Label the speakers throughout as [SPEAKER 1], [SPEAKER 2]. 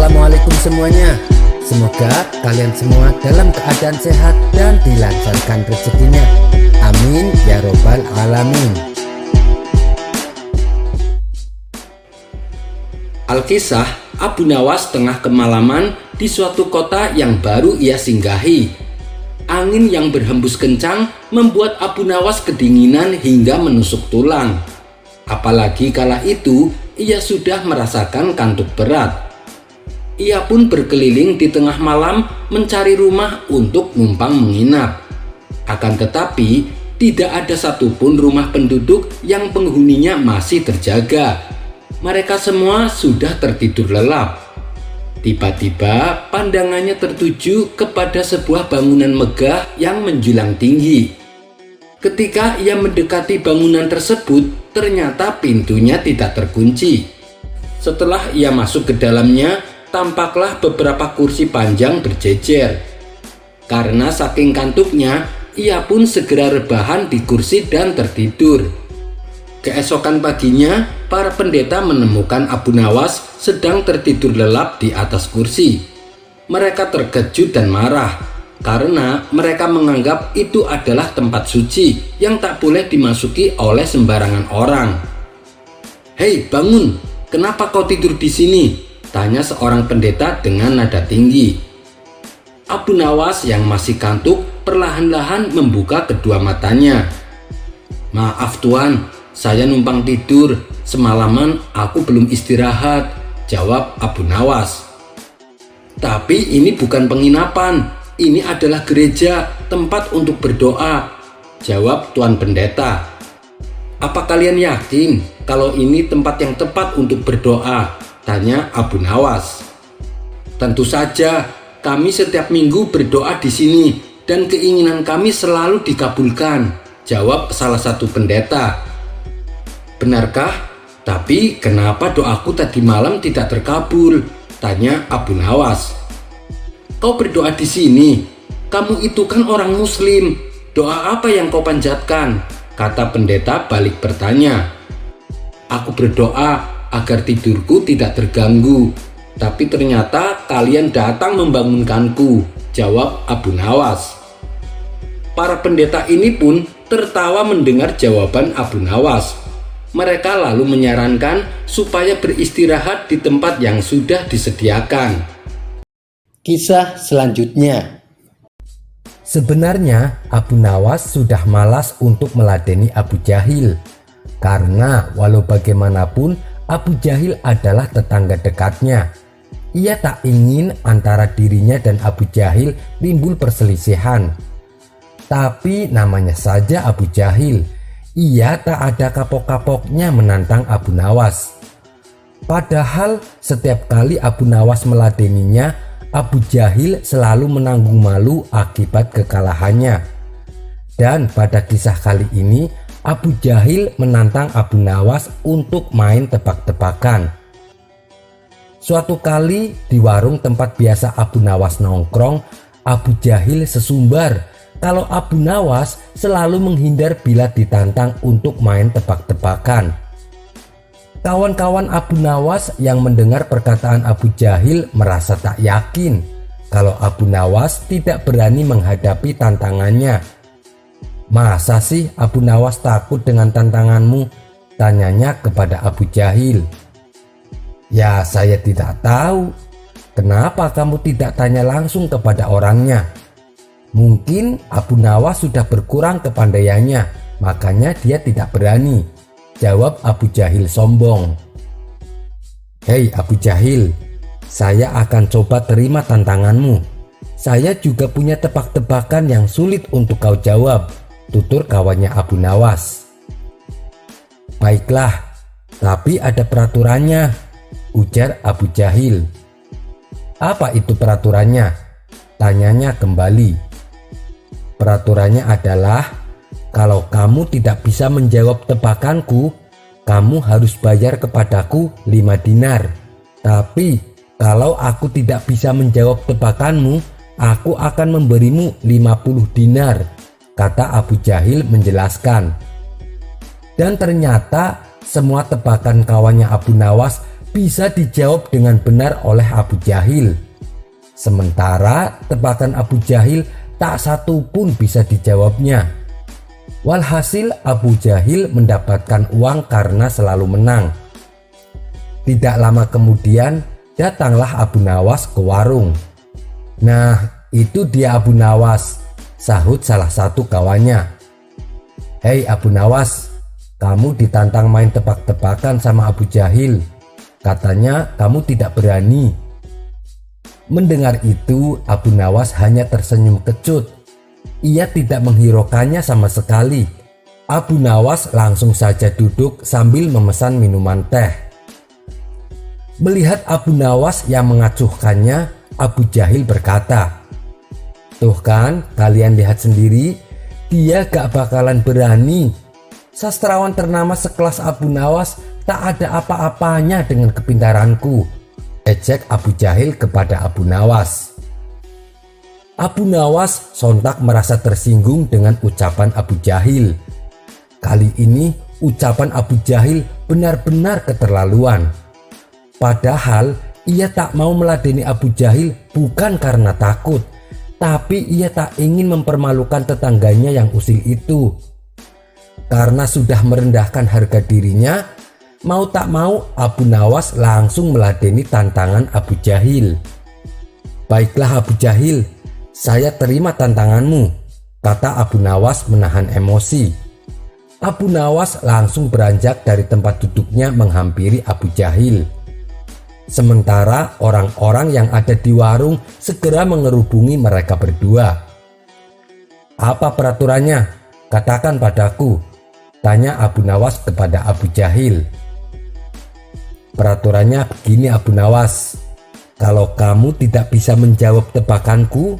[SPEAKER 1] Assalamualaikum semuanya. Semoga kalian semua dalam keadaan sehat dan dilancarkan rezekinya. Amin ya robbal alamin. Alkisah, Abu Nawas tengah kemalaman di suatu kota yang baru ia singgahi. Angin yang berhembus kencang membuat Abu Nawas kedinginan hingga menusuk tulang. Apalagi kala itu ia sudah merasakan kantuk berat. Ia pun berkeliling di tengah malam mencari rumah untuk numpang menginap. Akan tetapi tidak ada satupun rumah penduduk yang penghuninya masih terjaga. Mereka semua sudah tertidur lelap. Tiba-tiba pandangannya tertuju kepada sebuah bangunan megah yang menjulang tinggi. Ketika ia mendekati bangunan tersebut, ternyata pintunya tidak terkunci. Setelah ia masuk ke dalamnya, tampaklah beberapa kursi panjang berjejer. Karena saking kantuknya, ia pun segera rebahan di kursi dan tertidur. Keesokan paginya, para pendeta menemukan Abu Nawas sedang tertidur lelap di atas kursi. Mereka terkejut dan marah, karena mereka menganggap itu adalah tempat suci yang tak boleh dimasuki oleh sembarangan orang. "Hei, bangun! Kenapa kau tidur di sini?" tanya seorang pendeta dengan nada tinggi. Abu Nawas yang masih kantuk perlahan-lahan membuka kedua matanya. "Maaf Tuan, saya numpang tidur. Semalaman aku belum istirahat," jawab Abu Nawas. "Tapi ini bukan penginapan, ini adalah gereja, tempat untuk berdoa," jawab Tuan Pendeta. "Apa kalian yakin kalau ini tempat yang tepat untuk berdoa?" tanya Abu Nawas. "Tentu saja, kami setiap minggu berdoa di sini dan keinginan kami selalu dikabulkan," jawab salah satu pendeta. "Benarkah? Tapi kenapa doaku tadi malam tidak terkabul?" tanya Abu Nawas. "Kau berdoa di sini? Kamu itu kan orang Muslim. Doa apa yang kau panjatkan?" kata pendeta balik bertanya. "Aku berdoa agar tidurku tidak terganggu, tapi ternyata kalian datang membangunkanku," jawab Abu Nawas. Para pendeta ini pun tertawa mendengar jawaban Abu Nawas. Mereka lalu menyarankan supaya beristirahat di tempat yang sudah disediakan. Kisah selanjutnya. Sebenarnya Abu Nawas sudah malas untuk meladeni Abu Jahil, karena walau bagaimanapun Abu Jahil adalah tetangga dekatnya. Ia tak ingin antara dirinya dan Abu Jahil timbul perselisihan. Tapi namanya saja Abu Jahil, ia tak ada kapok-kapoknya menantang Abu Nawas. Padahal setiap kali Abu Nawas meladeninya, Abu Jahil selalu menanggung malu akibat kekalahannya. Dan pada kisah kali ini, Abu Jahil menantang Abu Nawas untuk main tebak-tebakan. Suatu kali di warung tempat biasa Abu Nawas nongkrong, Abu Jahil sesumbar kalau Abu Nawas selalu menghindar bila ditantang untuk main tebak-tebakan. Kawan-kawan Abu Nawas yang mendengar perkataan Abu Jahil merasa tak yakin kalau Abu Nawas tidak berani menghadapi tantangannya. "Masa sih Abu Nawas takut dengan tantanganmu?" tanyanya kepada Abu Jahil. "Ya, saya tidak tahu. Kenapa kamu tidak tanya langsung kepada orangnya? Mungkin Abu Nawas sudah berkurang kepandaiannya, makanya dia tidak berani," jawab Abu Jahil sombong. "Hei Abu Jahil, saya akan coba terima tantanganmu. Saya juga punya tebak-tebakan yang sulit untuk kau jawab," tutur kawannya Abu Nawas. "Baiklah, tapi ada peraturannya," ujar Abu Jahil. "Apa itu peraturannya?" tanyanya kembali. "Peraturannya adalah kalau kamu tidak bisa menjawab tebakanku, kamu harus bayar kepadaku 5 dinar. Tapi kalau aku tidak bisa menjawab tebakanmu, aku akan memberimu 50 dinar, kata Abu Jahil menjelaskan. Dan ternyata semua tebakan kawannya Abu Nawas bisa dijawab dengan benar oleh Abu Jahil. Sementara tebakan Abu Jahil tak satu pun bisa dijawabnya. Walhasil Abu Jahil mendapatkan uang karena selalu menang. Tidak lama kemudian datanglah Abu Nawas ke warung. "Nah, itu dia Abu Nawas," sahut salah satu kawannya. "Hei Abu Nawas, kamu ditantang main tebak-tebakan sama Abu Jahil. Katanya kamu tidak berani." Mendengar itu, Abu Nawas hanya tersenyum kecut. Ia tidak menghiraukannya sama sekali. Abu Nawas langsung saja duduk sambil memesan minuman teh. Melihat Abu Nawas yang mengacuhkannya, Abu Jahil berkata, "Tuh kan, kalian lihat sendiri, dia gak bakalan berani. Sastrawan ternama sekelas Abu Nawas tak ada apa-apanya dengan kepintaranku," ejek Abu Jahil kepada Abu Nawas. Abu Nawas sontak merasa tersinggung dengan ucapan Abu Jahil. Kali ini ucapan Abu Jahil benar-benar keterlaluan. Padahal ia tak mau meladeni Abu Jahil bukan karena takut, tapi ia tak ingin mempermalukan tetangganya yang usil itu. Karena sudah merendahkan harga dirinya, mau tak mau Abu Nawas langsung meladeni tantangan Abu Jahil. "Baiklah Abu Jahil, saya terima tantanganmu," kata Abu Nawas menahan emosi. Abu Nawas langsung beranjak dari tempat duduknya menghampiri Abu Jahil. Sementara orang-orang yang ada di warung segera mengerubungi mereka berdua. "Apa peraturannya? Katakan padaku," tanya Abu Nawas kepada Abu Jahil. "Peraturannya begini Abu Nawas, kalau kamu tidak bisa menjawab tebakanku,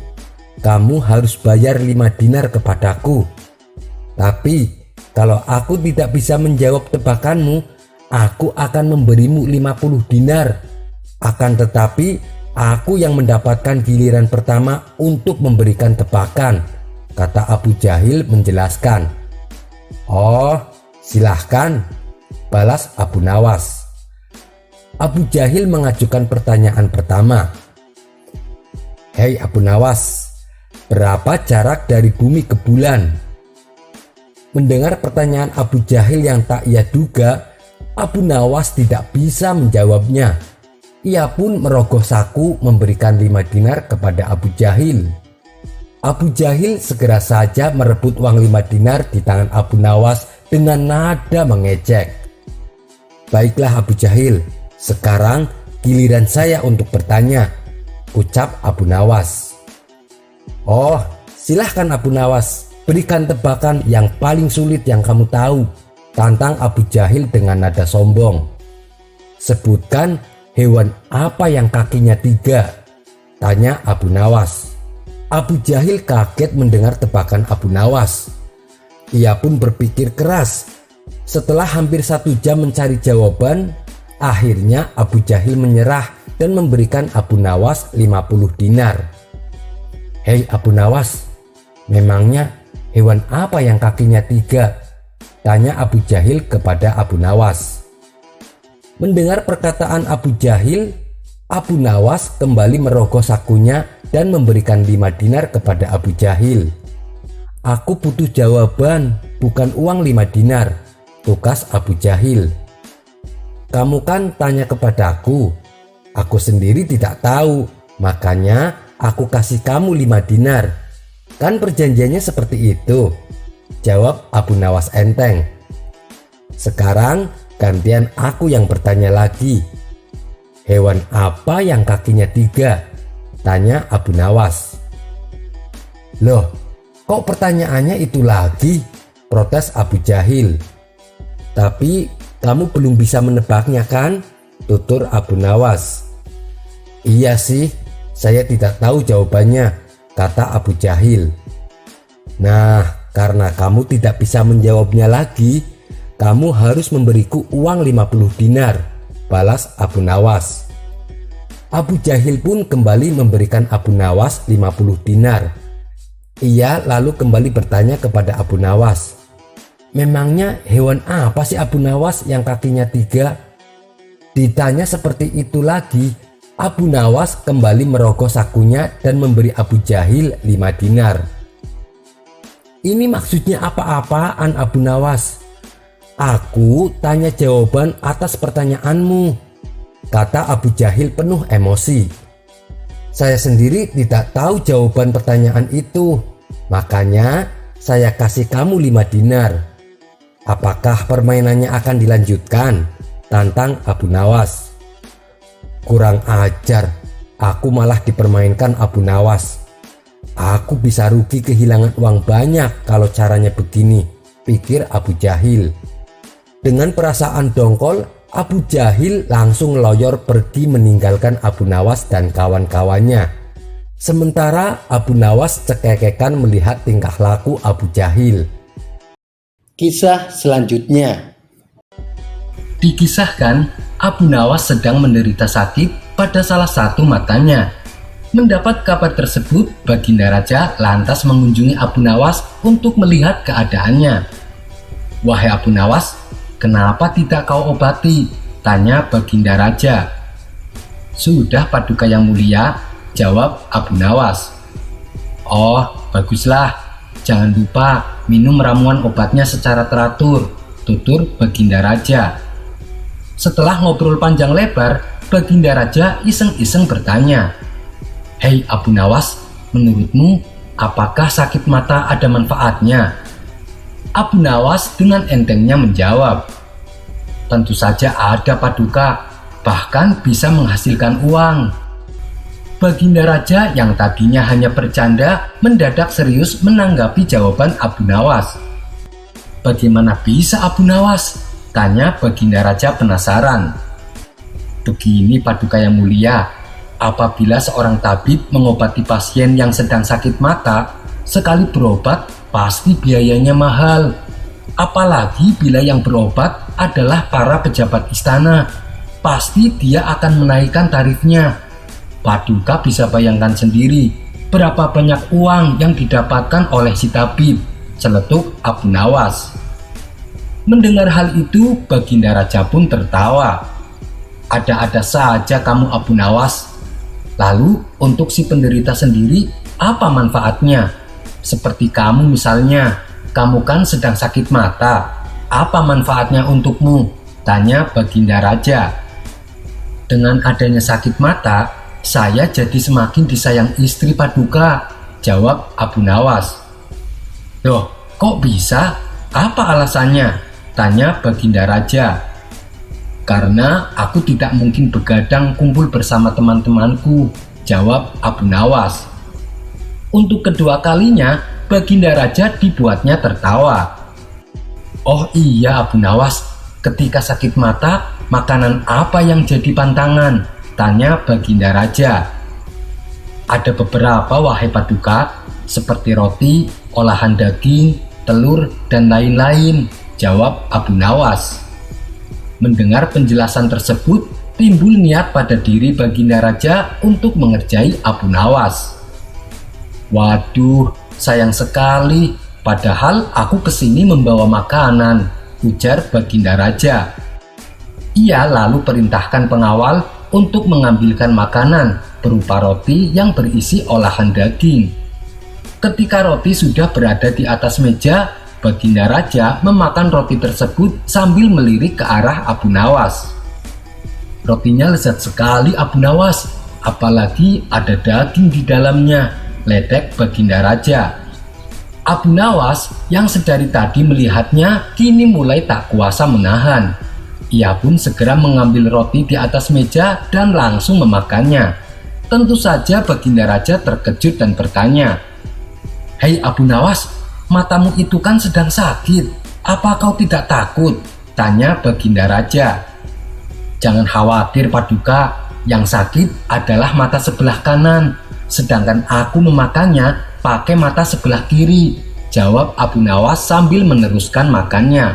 [SPEAKER 1] kamu harus bayar 5 dinar kepadaku. Tapi kalau aku tidak bisa menjawab tebakanmu, aku akan memberimu 50 dinar. Akan tetapi aku yang mendapatkan giliran pertama untuk memberikan tebakan," kata Abu Jahil menjelaskan. "Oh, silahkan," balas Abu Nawas. Abu Jahil mengajukan pertanyaan pertama. "Hei Abu Nawas, berapa jarak dari bumi ke bulan?" Mendengar pertanyaan Abu Jahil yang tak ia duga, Abu Nawas tidak bisa menjawabnya. Ia pun merogoh saku memberikan 5 dinar kepada Abu Jahil. Abu Jahil segera saja merebut uang 5 dinar di tangan Abu Nawas dengan nada mengejek. "Baiklah Abu Jahil, sekarang giliran saya untuk bertanya," ucap Abu Nawas. "Oh, silahkan Abu Nawas, berikan tebakan yang paling sulit yang kamu tahu," tantang Abu Jahil dengan nada sombong. "Sebutkan hewan apa yang kakinya 3, tanya Abu Nawas. Abu Jahil kaget mendengar tebakan Abu Nawas. Ia pun berpikir keras. Setelah hampir 1 jam mencari jawaban, akhirnya Abu Jahil menyerah dan memberikan Abu Nawas 50 dinar. "Hei Abu Nawas, memangnya hewan apa yang kakinya 3? Tanya Abu Jahil kepada Abu Nawas. Mendengar perkataan Abu Jahil, Abu Nawas kembali merogoh sakunya dan memberikan 5 dinar kepada Abu Jahil. "Aku butuh jawaban, bukan uang 5 dinar, tukas Abu Jahil. "Kamu kan tanya kepadaku, aku sendiri tidak tahu, makanya aku kasih kamu 5 dinar. Kan perjanjiannya seperti itu," jawab Abu Nawas enteng. "Sekarang gantian aku yang bertanya lagi. Hewan apa yang kakinya 3? Tanya Abu Nawas. "Loh, kok pertanyaannya itu lagi?" protes Abu Jahil. "Tapi kamu belum bisa menebaknya kan?" tutur Abu Nawas. "Iya sih, saya tidak tahu jawabannya," kata Abu Jahil. "Nah, karena kamu tidak bisa menjawabnya lagi, kamu harus memberiku uang 50 dinar, balas Abu Nawas. Abu Jahil pun kembali memberikan Abu Nawas 50 dinar. Ia lalu kembali bertanya kepada Abu Nawas, "Memangnya hewan apa sih Abu Nawas yang kakinya 3?
[SPEAKER 2] Ditanya seperti itu lagi, Abu Nawas kembali merogoh sakunya dan memberi Abu Jahil 5 dinar. Ini maksudnya apa-apaan Abu Nawas? Aku tanya jawaban atas pertanyaanmu, kata Abu Jahil penuh emosi. Saya sendiri tidak tahu jawaban pertanyaan itu, makanya saya kasih kamu 5 dinar. Apakah permainannya akan dilanjutkan? Tantang Abu Nawas. Kurang ajar, aku malah dipermainkan Abu Nawas. Aku bisa rugi kehilangan uang banyak kalau caranya begini, pikir Abu Jahil. Dengan perasaan dongkol, Abu Jahil langsung loyor pergi meninggalkan Abu Nawas dan kawan-kawannya. Sementara Abu Nawas cekekekan melihat tingkah laku Abu Jahil.
[SPEAKER 1] Kisah selanjutnya.
[SPEAKER 2] Dikisahkan, Abu Nawas sedang menderita sakit pada salah satu matanya. Mendapat kabar tersebut, Baginda Raja lantas mengunjungi Abu Nawas untuk melihat keadaannya. Wahai Abu Nawas, kenapa tidak kau obati? Tanya Baginda Raja. Sudah Paduka Yang Mulia, jawab Abu Nawas. Oh, baguslah. Jangan lupa minum ramuan obatnya secara teratur, tutur Baginda Raja. Setelah ngobrol panjang lebar, Baginda Raja iseng-iseng bertanya, "Hei Abu Nawas, menurutmu apakah sakit mata ada manfaatnya?" Abu Nawas dengan entengnya menjawab, "Tentu saja ada Paduka, bahkan bisa menghasilkan uang." Baginda Raja yang tadinya hanya bercanda mendadak serius menanggapi jawaban Abu Nawas. "Bagaimana bisa Abu Nawas?" tanya Baginda Raja penasaran. "Begini Paduka Yang Mulia, apabila seorang tabib mengobati pasien yang sedang sakit mata, sekali berobat pasti biayanya mahal. Apalagi bila yang berobat adalah para pejabat istana, pasti dia akan menaikkan tarifnya. Paduka bisa bayangkan sendiri berapa banyak uang yang didapatkan oleh si tabib," celetuk Abu Nawas. Mendengar hal itu, Baginda Raja pun tertawa. "Ada-ada saja kamu Abu Nawas. Lalu untuk si penderita sendiri apa manfaatnya? Seperti kamu misalnya, kamu kan sedang sakit mata. Apa manfaatnya untukmu?" tanya Baginda Raja. "Dengan adanya sakit mata, saya jadi semakin disayang istri Paduka," jawab Abu Nawas. "Loh, kok bisa? Apa alasannya?" tanya Baginda Raja. "Karena aku tidak mungkin begadang kumpul bersama teman-temanku," jawab Abu Nawas. Untuk kedua kalinya, Baginda Raja dibuatnya tertawa. "Oh iya Abu Nawas, ketika sakit mata, makanan apa yang jadi pantangan?" tanya Baginda Raja. "Ada beberapa wahai Paduka, seperti roti, olahan daging, telur, dan lain-lain," jawab Abu Nawas. Mendengar penjelasan tersebut, timbul niat pada diri Baginda Raja untuk mengerjai Abu Nawas. "Waduh, sayang sekali, padahal aku kesini membawa makanan," ujar Baginda Raja. Ia lalu perintahkan pengawal untuk mengambilkan makanan berupa roti yang berisi olahan daging. Ketika roti sudah berada di atas meja, Baginda Raja memakan roti tersebut sambil melirik ke arah Abu Nawas. "Rotinya lezat sekali Abu Nawas, apalagi ada daging di dalamnya," ledek Baginda Raja. Abu Nawas yang sedari tadi melihatnya kini mulai tak kuasa menahan. Ia pun segera mengambil roti di atas meja dan langsung memakannya. Tentu saja Baginda Raja terkejut dan bertanya, "Hei Abu Nawas, matamu itu kan sedang sakit. Apa kau tidak takut?" tanya Baginda Raja. "Jangan khawatir Paduka, yang sakit adalah mata sebelah kanan, sedangkan aku memakannya pakai mata sebelah kiri," jawab Abu Nawas sambil meneruskan makannya.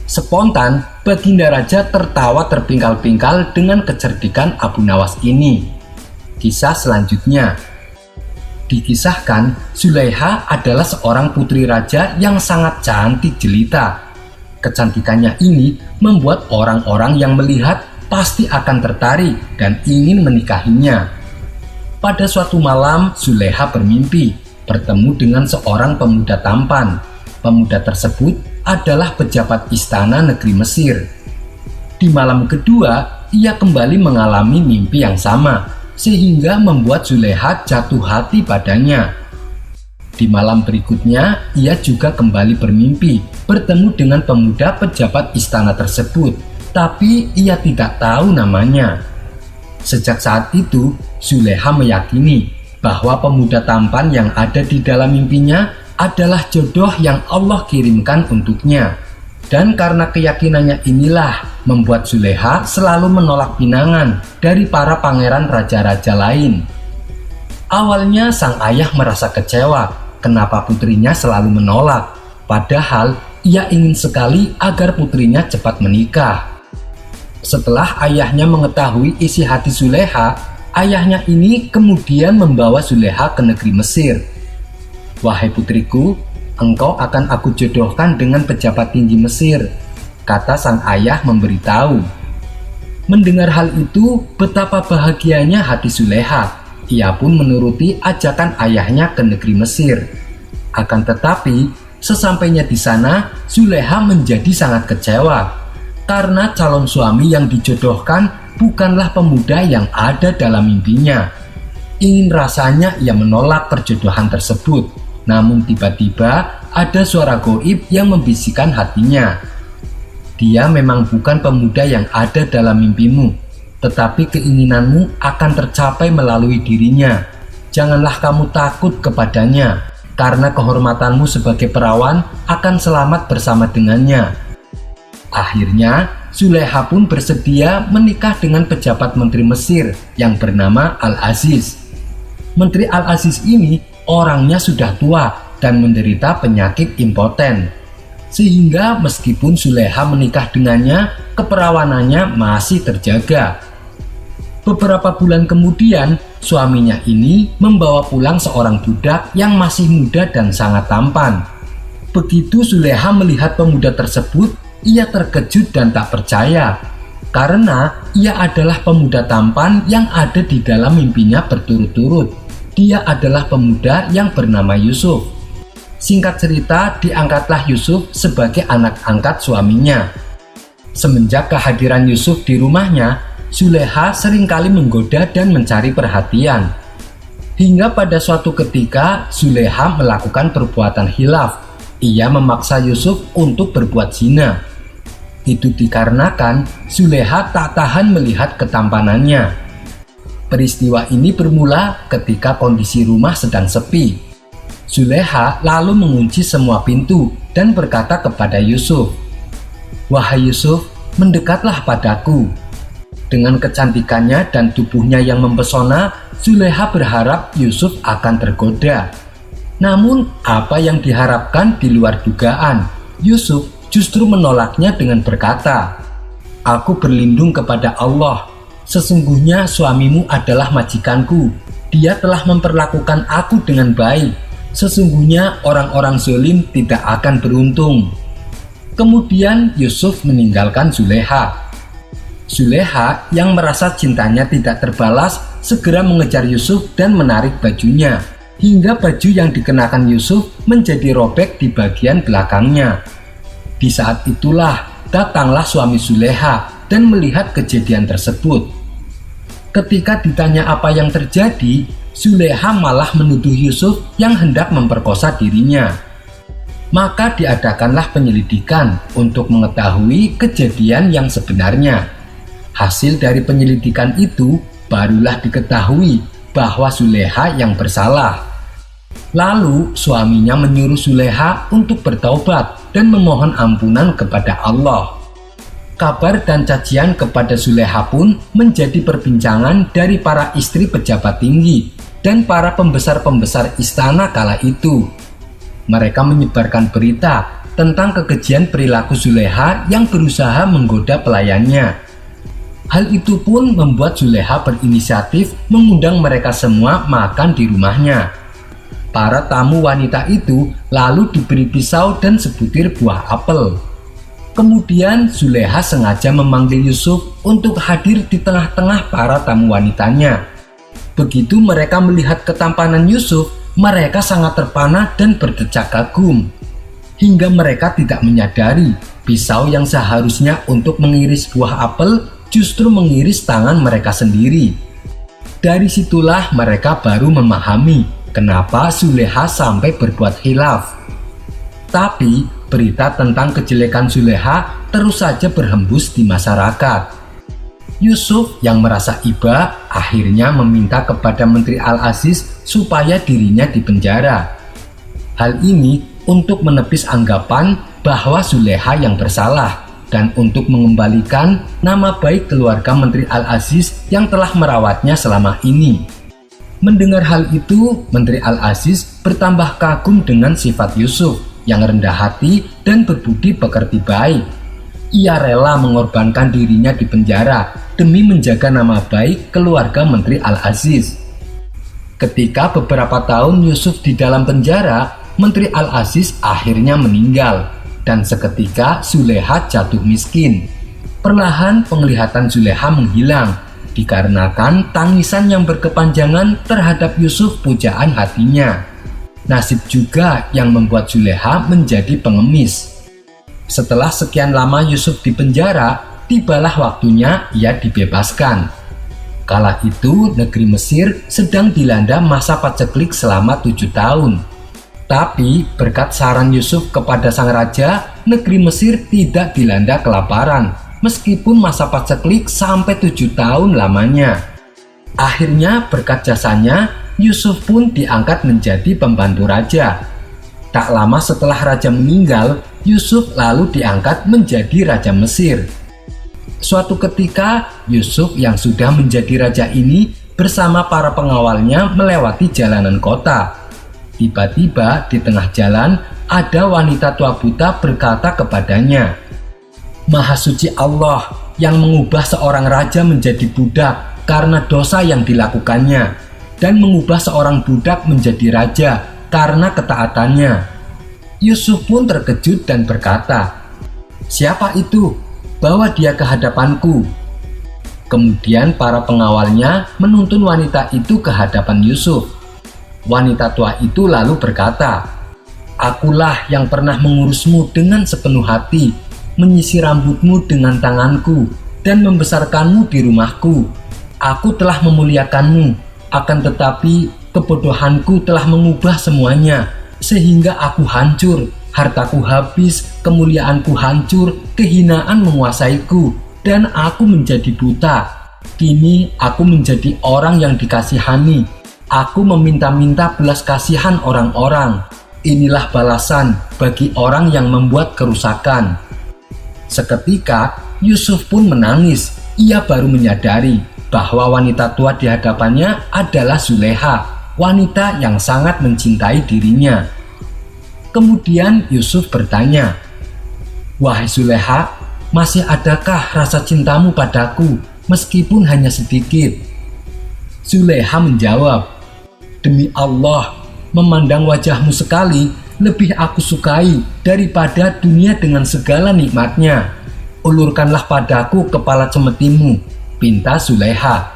[SPEAKER 2] Spontan, Baginda Raja tertawa terpingkal-pingkal dengan kecerdikan Abu Nawas ini. Kisah selanjutnya. Dikisahkan, Zulaiha adalah seorang putri raja yang sangat cantik jelita. Kecantikannya ini membuat orang-orang yang melihat pasti akan tertarik dan ingin menikahinya. Pada suatu malam, Zulekha bermimpi bertemu dengan seorang pemuda tampan. Pemuda tersebut adalah pejabat istana negeri Mesir. Di malam kedua, ia kembali mengalami mimpi yang sama, sehingga membuat Zulekha jatuh hati padanya. Di malam berikutnya, ia juga kembali bermimpi bertemu dengan pemuda pejabat istana tersebut, tapi ia tidak tahu namanya. Sejak saat itu, Zulekha meyakini bahwa pemuda tampan yang ada di dalam mimpinya adalah jodoh yang Allah kirimkan untuknya. Dan karena keyakinannya inilah membuat Zulekha selalu menolak pinangan dari para pangeran raja-raja lain. Awalnya sang ayah merasa kecewa kenapa putrinya selalu menolak, padahal ia ingin sekali agar putrinya cepat menikah. Setelah ayahnya mengetahui isi hati Zulekha, ayahnya ini kemudian membawa Zulekha ke negeri Mesir. "Wahai putriku, engkau akan aku jodohkan dengan pejabat tinggi Mesir," kata sang ayah memberitahu. Mendengar hal itu, betapa bahagianya hati Zulekha. Ia pun menuruti ajakan ayahnya ke negeri Mesir. Akan tetapi, sesampainya di sana, Zulekha menjadi sangat kecewa karena calon suami yang dijodohkan bukanlah pemuda yang ada dalam mimpinya. Ingin rasanya ia menolak perjodohan tersebut, namun tiba-tiba ada suara gaib yang membisikkan hatinya. "Dia memang bukan pemuda yang ada dalam mimpimu, tetapi keinginanmu akan tercapai melalui dirinya. Janganlah kamu takut kepadanya, karena kehormatanmu sebagai perawan akan selamat bersama dengannya." Akhirnya, Zulekha pun bersedia menikah dengan pejabat menteri Mesir yang bernama Al-Aziz. Menteri Al-Aziz ini orangnya sudah tua dan menderita penyakit impoten, sehingga meskipun Zulekha menikah dengannya, keperawanannya masih terjaga. Beberapa bulan kemudian, suaminya ini membawa pulang seorang budak yang masih muda dan sangat tampan. Begitu Zulekha melihat pemuda tersebut, ia terkejut dan tak percaya, karena ia adalah pemuda tampan yang ada di dalam mimpinya berturut-turut. Dia adalah pemuda yang bernama Yusuf. Singkat cerita, diangkatlah Yusuf sebagai anak angkat suaminya. Semenjak kehadiran Yusuf di rumahnya, Zulekha seringkali menggoda dan mencari perhatian. Hingga pada suatu ketika, Zulekha melakukan perbuatan khilaf. Ia memaksa Yusuf untuk berbuat zina. Itu dikarenakan Zulekha tak tahan melihat ketampanannya. Peristiwa ini bermula ketika kondisi rumah sedang sepi. Zulekha lalu mengunci semua pintu dan berkata kepada Yusuf, "Wahai Yusuf, mendekatlah padaku." Dengan kecantikannya dan tubuhnya yang mempesona, Zulekha berharap Yusuf akan tergoda. Namun apa yang diharapkan di luar dugaan. Yusuf justru menolaknya dengan berkata, "Aku berlindung kepada Allah. Sesungguhnya suamimu adalah majikanku. Dia telah memperlakukan aku dengan baik. Sesungguhnya orang-orang zalim tidak akan beruntung." Kemudian Yusuf meninggalkan Zulekha. Zulekha yang merasa cintanya tidak terbalas segera mengejar Yusuf dan menarik bajunya, hingga baju yang dikenakan Yusuf menjadi robek di bagian belakangnya. Di saat itulah datanglah suami Zulekha dan melihat kejadian tersebut. Ketika ditanya apa yang terjadi, Zulekha malah menuduh Yusuf yang hendak memperkosa dirinya. Maka diadakanlah penyelidikan untuk mengetahui kejadian yang sebenarnya. Hasil dari penyelidikan itu barulah diketahui bahwa Zulekha yang bersalah. Lalu suaminya menyuruh Zulekha untuk bertaubat dan memohon ampunan kepada Allah. Kabar dan cacian kepada Zulekha pun menjadi perbincangan dari para istri pejabat tinggi dan para pembesar-pembesar istana kala itu. Mereka menyebarkan berita tentang kekejian perilaku Zulekha yang berusaha menggoda pelayannya. Hal itu pun membuat Zulekha berinisiatif mengundang mereka semua makan di rumahnya. Para tamu wanita itu lalu diberi pisau dan sebutir buah apel. Kemudian Zulekha sengaja memanggil Yusuf untuk hadir di tengah-tengah para tamu wanitanya. Begitu mereka melihat ketampanan Yusuf, mereka sangat terpana dan berdecak kagum. Hingga mereka tidak menyadari pisau yang seharusnya untuk mengiris buah apel justru mengiris tangan mereka sendiri. Dari situlah mereka baru memahami kenapa Zulekha sampai berbuat khilaf. Tapi berita tentang kejelekan Zulekha terus saja berhembus di masyarakat. Yusuf yang merasa iba akhirnya meminta kepada Menteri Al-Aziz supaya dirinya dipenjara. Hal ini untuk menepis anggapan bahwa Zulekha yang bersalah dan untuk mengembalikan nama baik keluarga Menteri Al-Aziz yang telah merawatnya selama ini. Mendengar hal itu, Menteri Al-Aziz bertambah kagum dengan sifat Yusuf yang rendah hati dan berbudi pekerti baik. Ia rela mengorbankan dirinya di penjara demi menjaga nama baik keluarga Menteri Al-Aziz. Ketika beberapa tahun Yusuf di dalam penjara, Menteri Al-Aziz akhirnya meninggal dan seketika Zulekha jatuh miskin. Perlahan penglihatan Zulekha menghilang dikarenakan tangisan yang berkepanjangan terhadap Yusuf pujaan hatinya. Nasib juga yang membuat Zulekha menjadi pengemis. Setelah sekian lama Yusuf di penjara, tibalah waktunya ia dibebaskan. Kala itu negeri Mesir sedang dilanda masa paceklik selama 7 tahun. Tapi berkat saran Yusuf kepada sang raja, negeri Mesir tidak dilanda kelaparan meskipun masa paceklik sampai 7 tahun lamanya. Akhirnya berkat jasanya, Yusuf pun diangkat menjadi pembantu raja. Tak lama setelah raja meninggal, Yusuf lalu diangkat menjadi raja Mesir. Suatu ketika, Yusuf yang sudah menjadi raja ini bersama para pengawalnya melewati jalanan kota. Tiba-tiba di tengah jalan ada wanita tua buta berkata kepadanya, "Maha suci Allah yang mengubah seorang raja menjadi budak karena dosa yang dilakukannya, dan mengubah seorang budak menjadi raja karena ketaatannya." Yusuf pun terkejut dan berkata, "Siapa itu? Bawa dia ke hadapanku." Kemudian para pengawalnya menuntun wanita itu ke hadapan Yusuf. Wanita tua itu lalu berkata, "Akulah yang pernah mengurusmu dengan sepenuh hati, menyisir rambutmu dengan tanganku, dan membesarkanmu di rumahku. Aku telah memuliakanmu, akan tetapi kebodohanku telah mengubah semuanya, sehingga aku hancur, hartaku habis, kemuliaanku hancur, kehinaan menguasaiku, dan aku menjadi buta. Kini aku menjadi orang yang dikasihani. Aku meminta-minta belas kasihan orang-orang. Inilah balasan bagi orang yang membuat kerusakan." Seketika Yusuf pun menangis. Ia baru menyadari bahwa wanita tua di hadapannya adalah Zulekha, wanita yang sangat mencintai dirinya. Kemudian Yusuf bertanya, "Wahai Zulekha, masih adakah rasa cintamu padaku meskipun hanya sedikit?" Zulekha menjawab, "Demi Allah, memandang wajahmu sekali lebih aku sukai daripada dunia dengan segala nikmatnya. Ulurkanlah padaku kepala cemetimu," pinta Zulekha.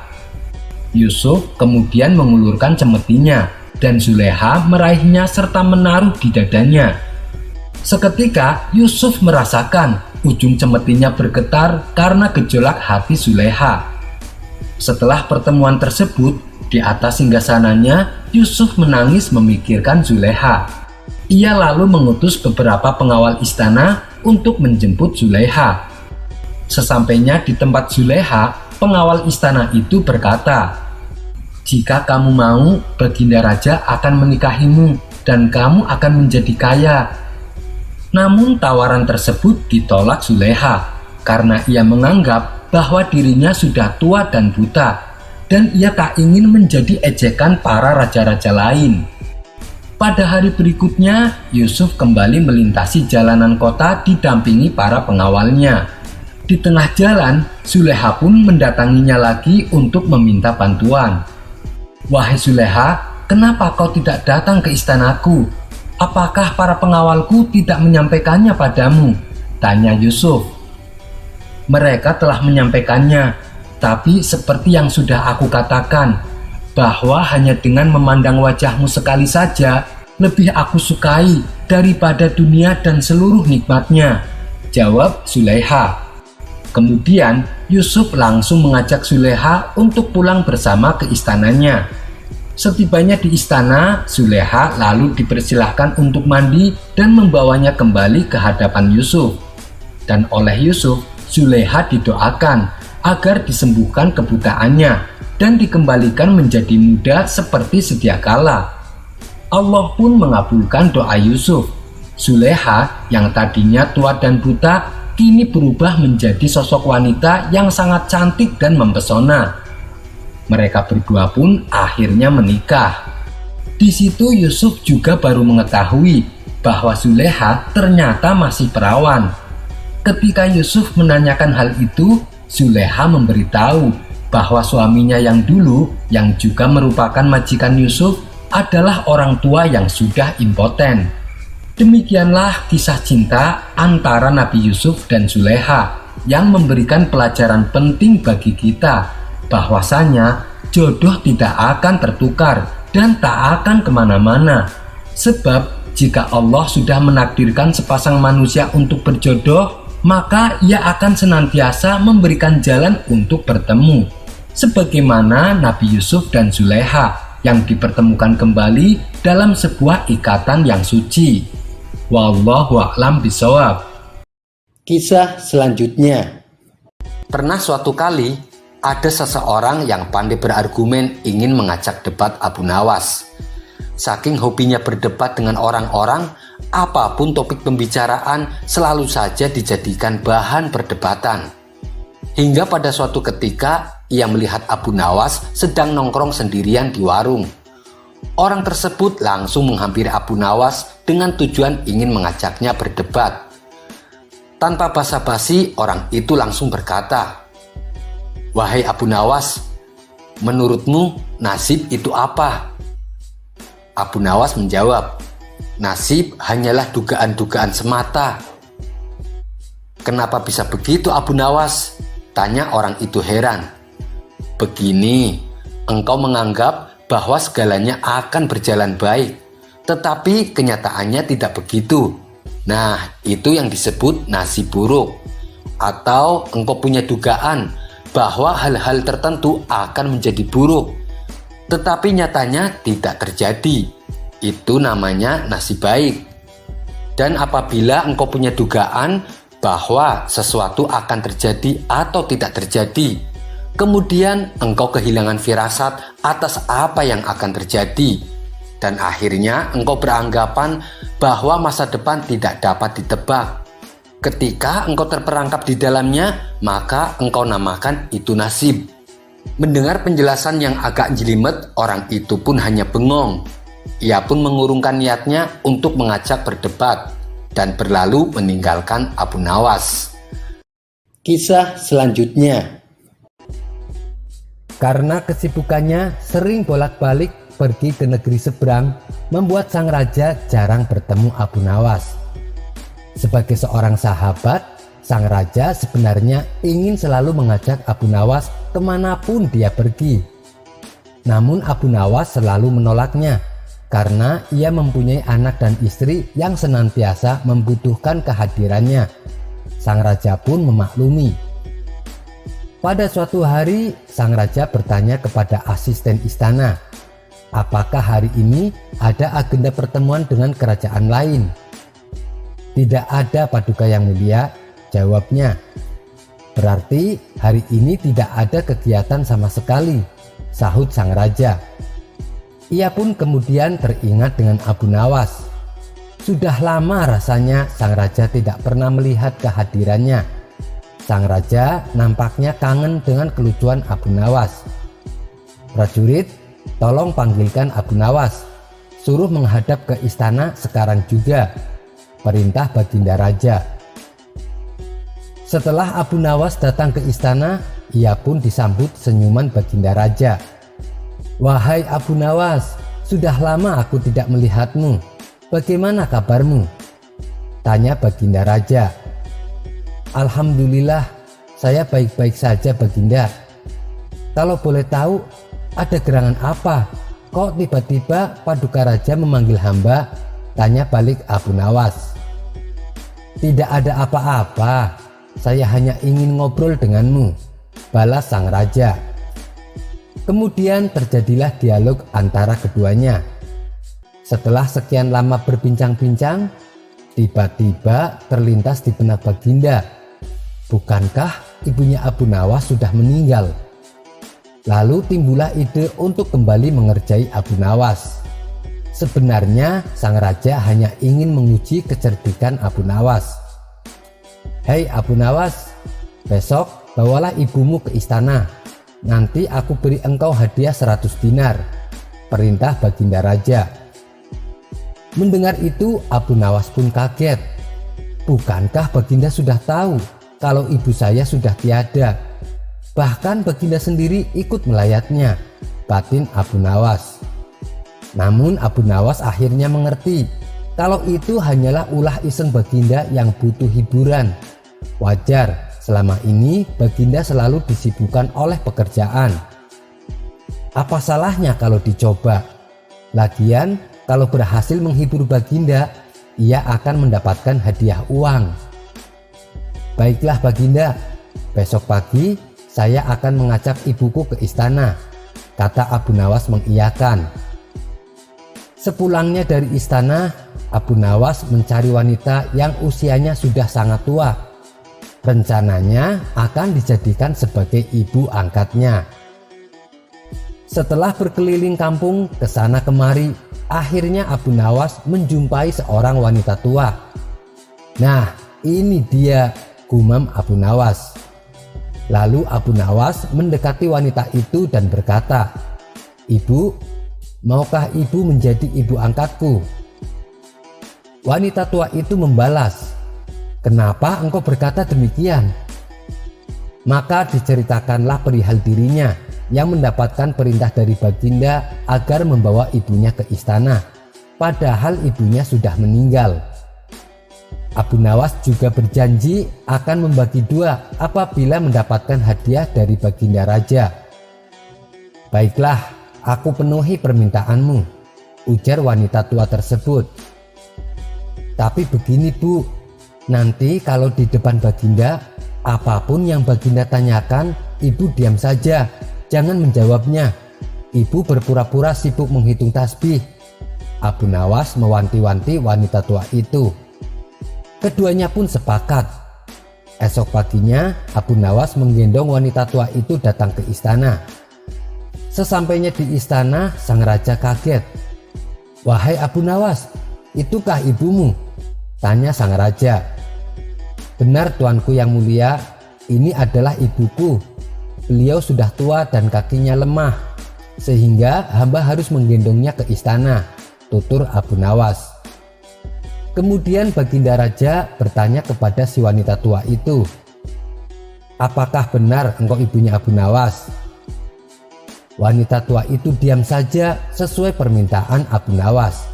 [SPEAKER 2] Yusuf kemudian mengulurkan cemetinya dan Zulekha meraihnya serta menaruh di dadanya. Seketika Yusuf merasakan ujung cemetinya bergetar karena gejolak hati Zulekha. Setelah pertemuan tersebut, di atas singgasananya Yusuf menangis memikirkan Zulekha. Ia lalu mengutus beberapa pengawal istana untuk menjemput Zulekha. Sesampainya di tempat Zulekha, pengawal istana itu berkata, "Jika kamu mau, Baginda Raja akan menikahimu dan kamu akan menjadi kaya." Namun tawaran tersebut ditolak Zulekha karena ia menganggap bahwa dirinya sudah tua dan buta, dan ia tak ingin menjadi ejekan para raja-raja lain. Pada hari berikutnya, Yusuf kembali melintasi jalanan kota didampingi para pengawalnya. Di tengah jalan, Zulekha pun mendatanginya lagi untuk meminta bantuan. "Wahai Zulekha, kenapa kau tidak datang ke istanaku? Apakah para pengawalku tidak menyampaikannya padamu? Tanya Yusuf. Mereka telah menyampaikannya, tapi seperti yang sudah aku katakan, bahwa hanya dengan memandang wajahmu sekali saja, lebih aku sukai daripada dunia dan seluruh nikmatnya, jawab Zulaiha. Kemudian Yusuf langsung mengajak Zulaiha untuk pulang bersama ke istananya. Setibanya di istana, Zulaiha lalu dipersilahkan untuk mandi dan membawanya kembali ke hadapan Yusuf. Dan oleh Yusuf, Zulaiha didoakan agar disembuhkan kebutaannya dan dikembalikan menjadi muda seperti sedia kala. Allah pun mengabulkan doa Yusuf. Zulaiha yang tadinya tua dan buta kini berubah menjadi sosok wanita yang sangat cantik dan mempesona. Mereka berdua pun akhirnya menikah. Di situ Yusuf juga baru mengetahui bahwa Zulaiha ternyata masih perawan. Ketika Yusuf menanyakan hal itu, Zulaiha memberitahu bahwa suaminya yang dulu, yang juga merupakan majikan Yusuf, adalah orang tua yang sudah impoten. Demikianlah kisah cinta antara Nabi Yusuf dan Zulaiha yang memberikan pelajaran penting bagi kita, bahwasanya jodoh tidak akan tertukar dan tak akan kemana-mana. Sebab jika Allah sudah menakdirkan sepasang manusia untuk berjodoh, maka ia akan senantiasa memberikan jalan untuk bertemu. Sebagaimana Nabi Yusuf dan Zulaiha yang dipertemukan kembali dalam sebuah ikatan yang suci. Wallahu a'lam bishawab.
[SPEAKER 1] Kisah selanjutnya. Pernah suatu kali ada seseorang yang pandai berargumen ingin mengajak debat Abu Nawas. Saking hobinya berdebat dengan orang-orang, apapun topik pembicaraan selalu saja dijadikan bahan perdebatan. Hingga pada suatu ketika ia melihat Abu Nawas sedang nongkrong sendirian di warung. Orang tersebut langsung menghampiri Abu Nawas dengan tujuan ingin mengajaknya berdebat. Tanpa basa-basi, orang itu langsung berkata, "Wahai Abu Nawas, menurutmu nasib itu apa?" Abu Nawas menjawab, "Nasib hanyalah dugaan-dugaan semata." "Kenapa bisa begitu Abu Nawas?" tanya orang itu heran. "Begini, engkau menganggap bahwa segalanya akan berjalan baik, tetapi kenyataannya tidak begitu. Nah, itu yang disebut nasib buruk. Atau engkau punya dugaan bahwa hal-hal tertentu akan menjadi buruk, tetapi nyatanya tidak terjadi. Itu namanya nasib baik. Dan apabila engkau punya dugaan bahwa sesuatu akan terjadi atau tidak terjadi, kemudian engkau kehilangan firasat atas apa yang akan terjadi, dan akhirnya engkau beranggapan bahwa masa depan tidak dapat ditebak. Ketika engkau terperangkap di dalamnya, maka engkau namakan itu nasib." Mendengar penjelasan yang agak jelimet, orang itu pun hanya bengong. Ia pun mengurungkan niatnya untuk mengajak berdebat dan berlalu meninggalkan Abu Nawas. Kisah selanjutnya. Karena kesibukannya sering bolak-balik pergi ke negeri seberang, membuat sang raja jarang bertemu Abu Nawas. Sebagai seorang sahabat, sang raja sebenarnya ingin selalu mengajak Abu Nawas kemanapun dia pergi. Namun Abu Nawas selalu menolaknya karena ia mempunyai anak dan istri yang senantiasa membutuhkan kehadirannya. Sang raja pun memaklumi. Pada suatu hari, sang raja bertanya kepada asisten istana, apakah hari ini ada agenda pertemuan dengan kerajaan lain? "Tidak ada, Paduka Yang Mulia," jawabnya. "Berarti hari ini tidak ada kegiatan sama sekali," sahut sang raja. Ia pun kemudian teringat dengan Abu Nawas. Sudah lama rasanya sang raja tidak pernah melihat kehadirannya. Sang raja nampaknya kangen dengan kelucuan Abu Nawas. "Prajurit, tolong panggilkan Abu Nawas. Suruh menghadap ke istana sekarang juga," perintah Baginda Raja. Setelah Abu Nawas datang ke istana, ia pun disambut senyuman Baginda Raja. "Wahai Abu Nawas, sudah lama aku tidak melihatmu. Bagaimana kabarmu?" tanya Baginda Raja.
[SPEAKER 2] Alhamdulillah, saya baik-baik saja Baginda. Kalau boleh tahu, ada gerangan apa? Kok tiba-tiba Paduka Raja memanggil hamba? Tanya balik Abu Nawas. Tidak ada apa-apa, saya hanya ingin ngobrol denganmu, balas sang raja. Kemudian terjadilah dialog antara keduanya. Setelah sekian lama berbincang-bincang, tiba-tiba terlintas di benak Baginda, bukankah ibunya Abu Nawas sudah meninggal? Lalu timbullah ide untuk kembali mengerjai Abu Nawas. Sebenarnya sang raja hanya ingin menguji kecerdikan Abu Nawas. Hei Abu Nawas, besok bawalah ibumu ke istana. Nanti aku beri engkau hadiah 100 dinar. Perintah Baginda Raja. Mendengar itu Abu Nawas pun kaget. Bukankah Baginda sudah tahu kalau ibu saya sudah tiada? Bahkan Baginda sendiri ikut melayatnya, batin Abu Nawas. Namun Abu Nawas akhirnya mengerti kalau itu hanyalah ulah iseng Baginda yang butuh hiburan. Wajar, selama ini Baginda selalu disibukkan oleh pekerjaan. Apa salahnya kalau dicoba? Lagian kalau berhasil menghibur Baginda, ia akan mendapatkan hadiah uang. Baiklah Baginda, besok pagi saya akan mengajak ibuku ke istana, kata Abu Nawas mengiyakan. Sepulangnya dari istana, Abu Nawas mencari wanita yang usianya sudah sangat tua. Rencananya akan dijadikan sebagai ibu angkatnya. Setelah berkeliling kampung ke sana kemari, akhirnya Abu Nawas menjumpai seorang wanita tua. Nah, ini dia, gumam Abu Nawas. Lalu Abu Nawas mendekati wanita itu dan berkata, "Ibu, maukah ibu menjadi ibu angkatku?" Wanita tua itu membalas, "Kenapa engkau berkata demikian?" Maka diceritakanlah perihal dirinya yang mendapatkan perintah dari Baginda agar membawa ibunya ke istana, padahal ibunya sudah meninggal. Abu Nawas juga berjanji akan membagi dua apabila mendapatkan hadiah dari Baginda Raja. "Baiklah, aku penuhi permintaanmu," ujar wanita tua tersebut. "Tapi begini Bu, nanti kalau di depan Baginda, apapun yang Baginda tanyakan, ibu diam saja, jangan menjawabnya. Ibu berpura-pura sibuk menghitung tasbih." Abu Nawas mewanti-wanti wanita tua itu. Keduanya pun sepakat. Esok paginya Abu Nawas menggendong wanita tua itu datang ke istana. Sesampainya di istana, sang raja kaget. "Wahai Abu Nawas, itukah ibumu?" tanya sang raja. "Benar tuanku yang mulia, ini adalah ibuku. Beliau sudah tua dan kakinya lemah, sehingga hamba harus menggendongnya ke istana," tutur Abu Nawas. Kemudian Baginda Raja bertanya kepada si wanita tua itu, "Apakah benar engkau ibunya Abu Nawas?" Wanita tua itu diam saja sesuai permintaan Abu Nawas.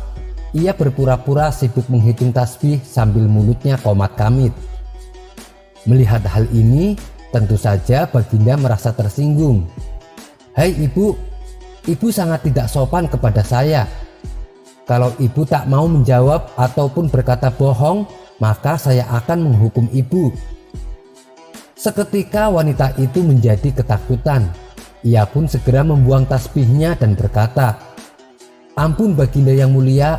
[SPEAKER 2] Ia berpura-pura sibuk menghitung tasbih sambil mulutnya komat kamit. Melihat hal ini, tentu saja Baginda merasa tersinggung. "Hai ibu, ibu sangat tidak sopan kepada saya. Kalau ibu tak mau menjawab ataupun berkata bohong, maka saya akan menghukum ibu." Seketika wanita itu menjadi ketakutan. Ia pun segera membuang tasbihnya dan berkata, "Ampun Baginda yang mulia,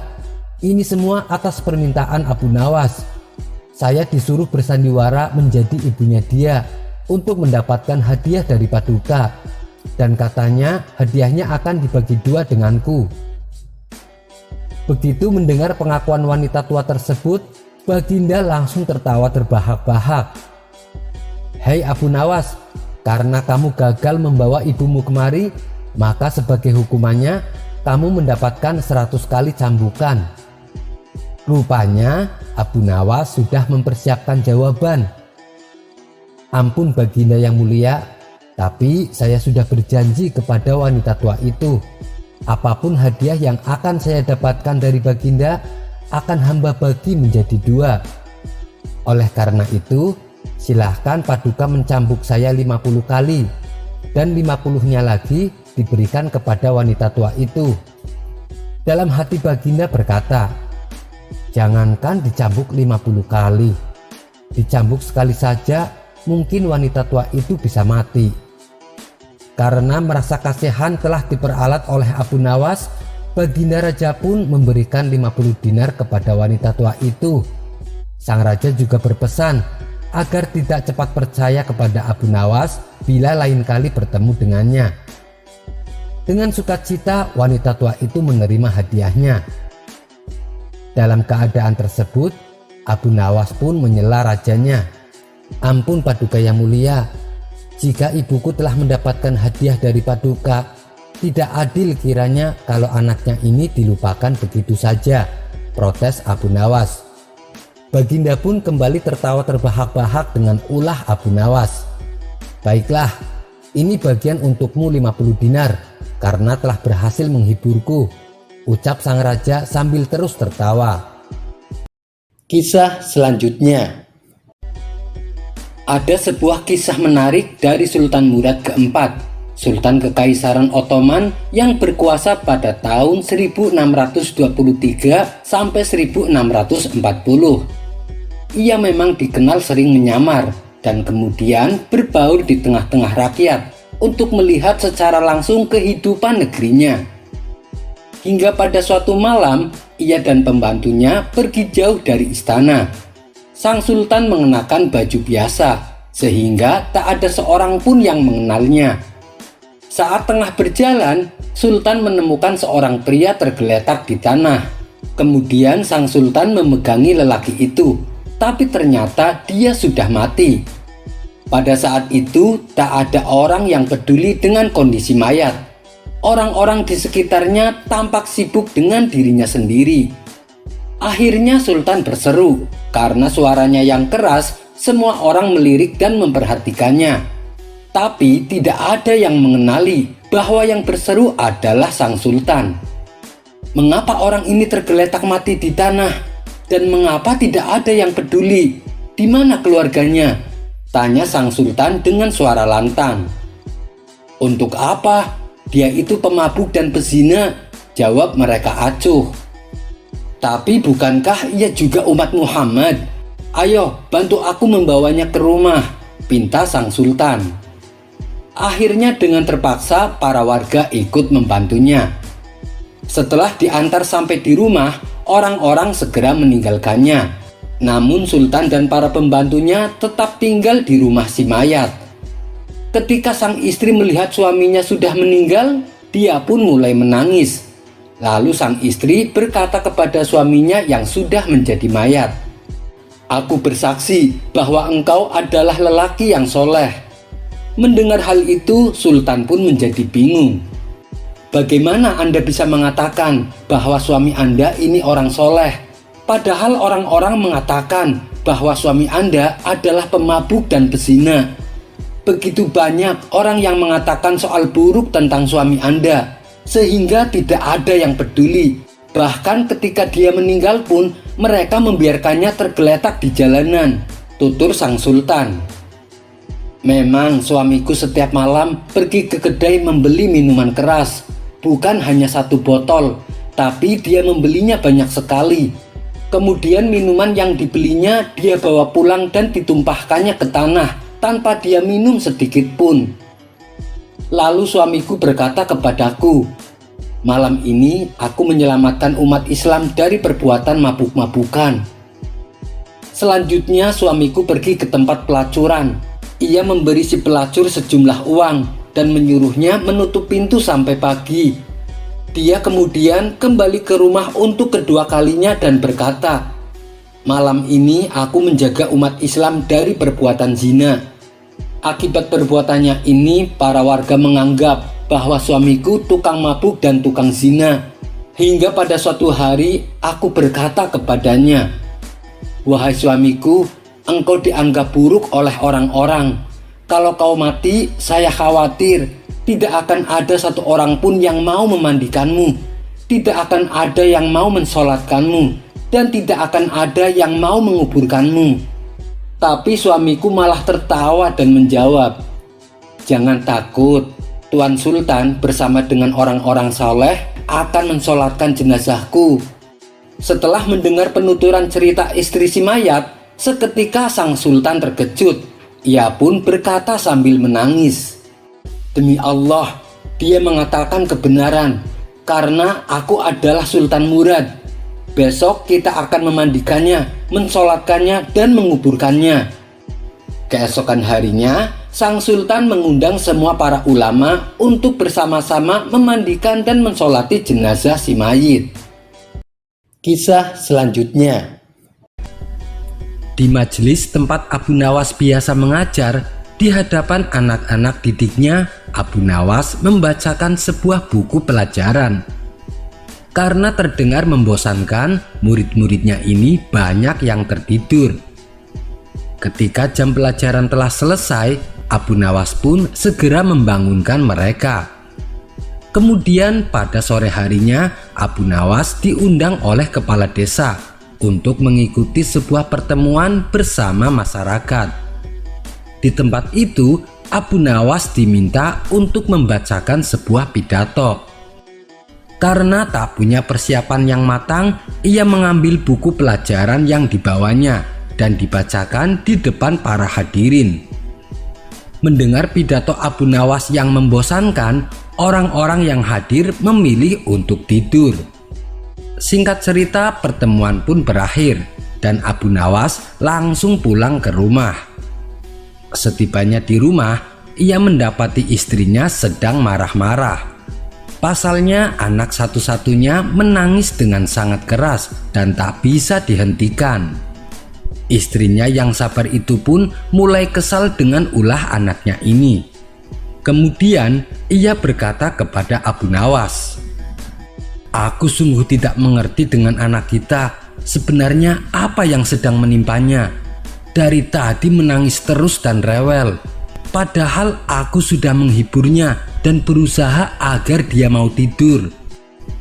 [SPEAKER 2] ini semua atas permintaan Abu Nawas. Saya disuruh bersandiwara menjadi ibunya dia untuk mendapatkan hadiah dari Paduka, dan katanya hadiahnya akan dibagi dua denganku." Begitu mendengar pengakuan wanita tua tersebut, Baginda langsung tertawa terbahak-bahak. "Hei Abu Nawas, karena kamu gagal membawa ibumu kemari, maka sebagai hukumannya kamu mendapatkan 100 kali cambukan." Rupanya Abu Nawas sudah mempersiapkan jawaban. "Ampun Baginda yang mulia, tapi saya sudah berjanji kepada wanita tua itu. Apapun hadiah yang akan saya dapatkan dari Baginda akan hamba bagi menjadi dua. Oleh karena itu,
[SPEAKER 3] Silahkan Paduka mencambuk saya 50 kali dan 50-nya lagi diberikan kepada wanita tua itu. Dalam hati Baginda berkata, jangankan dicambuk 50 kali, dicambuk sekali saja mungkin wanita tua itu bisa mati. Karena merasa kasihan telah diperalat oleh Abu Nawas, Baginda Raja pun memberikan 50 dinar kepada wanita tua itu. Sang raja juga berpesan agar tidak cepat percaya kepada Abu Nawas bila lain kali bertemu dengannya. Dengan sukacita wanita tua itu menerima hadiahnya. Dalam keadaan tersebut, Abu Nawas pun menyela rajanya, ampun Paduka yang mulia, jika ibuku telah mendapatkan hadiah dari Paduka, tidak adil kiranya kalau anaknya ini dilupakan begitu saja, protes Abu Nawas. Baginda pun kembali tertawa terbahak-bahak dengan ulah Abu Nawas. Baiklah, ini bagian untukmu 50 dinar karena telah berhasil menghiburku, ucap sang raja sambil terus tertawa.
[SPEAKER 1] Kisah selanjutnya. Ada sebuah kisah menarik dari Sultan Murad keempat, Sultan Kekaisaran Ottoman yang berkuasa pada tahun 1623 sampai 1640. Ia memang dikenal sering menyamar dan kemudian berbaur di tengah-tengah rakyat untuk melihat secara langsung kehidupan negerinya. Hingga pada suatu malam, ia dan pembantunya pergi jauh dari istana. Sang sultan mengenakan baju biasa, sehingga tak ada seorang pun yang mengenalnya. Saat tengah berjalan, sultan menemukan seorang pria tergeletak di tanah. Kemudian sang sultan memegangi lelaki itu, tapi ternyata dia sudah mati. Pada saat itu, tak ada orang yang peduli dengan kondisi mayat. Orang-orang di sekitarnya tampak sibuk dengan dirinya sendiri. Akhirnya sultan berseru, karena suaranya yang keras, semua orang melirik dan memperhatikannya. Tapi tidak ada yang mengenali bahwa yang berseru adalah sang sultan. Mengapa orang ini tergeletak mati di tanah? Dan mengapa tidak ada yang peduli? Di mana keluarganya? Tanya sang sultan dengan suara lantang. Untuk apa? Dia itu pemabuk dan pezina, jawab mereka acuh. Tapi bukankah ia juga umat Muhammad? Ayo, bantu aku membawanya ke rumah, pinta sang sultan. Akhirnya dengan terpaksa para warga ikut membantunya. Setelah diantar sampai di rumah, orang-orang segera meninggalkannya. Namun sultan dan para pembantunya tetap tinggal di rumah si mayat. Ketika sang istri melihat suaminya sudah meninggal, dia pun mulai menangis. Lalu sang istri berkata kepada suaminya yang sudah menjadi mayat, "Aku bersaksi bahwa engkau adalah lelaki yang soleh." Mendengar hal itu, sultan pun menjadi bingung. Bagaimana Anda bisa mengatakan bahwa suami Anda ini orang soleh, padahal orang-orang mengatakan bahwa suami Anda adalah pemabuk dan pezina? Begitu banyak orang yang mengatakan soal buruk tentang suami Anda, sehingga tidak ada yang peduli. Bahkan ketika dia meninggal pun, mereka membiarkannya tergeletak di jalanan, tutur sang sultan. Memang suamiku setiap malam pergi ke kedai membeli minuman keras. Bukan hanya 1 botol, tapi dia membelinya banyak sekali. Kemudian minuman yang dibelinya dia bawa pulang dan ditumpahkannya ke tanah tanpa dia minum sedikit pun. Lalu suamiku berkata kepadaku, "Malam ini aku menyelamatkan umat Islam dari perbuatan mabuk-mabukan." Selanjutnya suamiku pergi ke tempat pelacuran. Ia memberi si pelacur sejumlah uang dan menyuruhnya menutup pintu sampai pagi. Dia kemudian kembali ke rumah untuk kedua kalinya dan berkata, "Malam ini aku menjaga umat Islam dari perbuatan zina." Akibat perbuatannya ini, para warga menganggap bahwa suamiku tukang mabuk dan tukang zina. Hingga pada suatu hari aku berkata kepadanya, "Wahai suamiku, engkau dianggap buruk oleh orang-orang. Kalau kau mati, saya khawatir tidak akan ada satu orang pun yang mau memandikanmu, tidak akan ada yang mau mensolatkanmu, dan tidak akan ada yang mau menguburkanmu. Tapi suamiku malah tertawa dan menjawab, "Jangan takut, Tuan Sultan bersama dengan orang-orang saleh akan mensolatkan jenazahku." Setelah mendengar penuturan cerita istri si mayat, seketika sang sultan terkejut. Ia pun berkata sambil menangis, "Demi Allah, dia mengatakan kebenaran, karena aku adalah Sultan Murad. Besok kita akan memandikannya, mensolatkannya, dan menguburkannya." Keesokan harinya, sang sultan mengundang semua para ulama untuk bersama-sama memandikan dan mensolati jenazah si mayit. Kisah selanjutnya. Di majelis tempat Abu Nawas biasa mengajar, di hadapan anak-anak didiknya, Abu Nawas membacakan sebuah buku pelajaran. Karena terdengar membosankan, murid-muridnya ini banyak yang tertidur. Ketika jam pelajaran telah selesai, Abu Nawas pun segera membangunkan mereka. Kemudian pada sore harinya, Abu Nawas diundang oleh kepala desa untuk mengikuti sebuah pertemuan bersama masyarakat. Di tempat itu, Abu Nawas diminta untuk membacakan sebuah pidato. Karena tak punya persiapan yang matang, ia mengambil buku pelajaran yang dibawanya dan dibacakan di depan para hadirin. Mendengar pidato Abu Nawas yang membosankan, orang-orang yang hadir memilih untuk tidur. Singkat cerita, pertemuan pun berakhir dan Abu Nawas langsung pulang ke rumah. Setibanya di rumah, ia mendapati istrinya sedang marah-marah. Pasalnya, anak satu-satunya menangis dengan sangat keras dan tak bisa dihentikan. Istrinya yang sabar itu pun mulai kesal dengan ulah anaknya ini. Kemudian ia berkata kepada Abu Nawas, "Aku sungguh tidak mengerti dengan anak kita. Sebenarnya apa yang sedang menimpanya? Dari tadi menangis terus dan rewel. Padahal aku sudah menghiburnya dan berusaha agar dia mau tidur.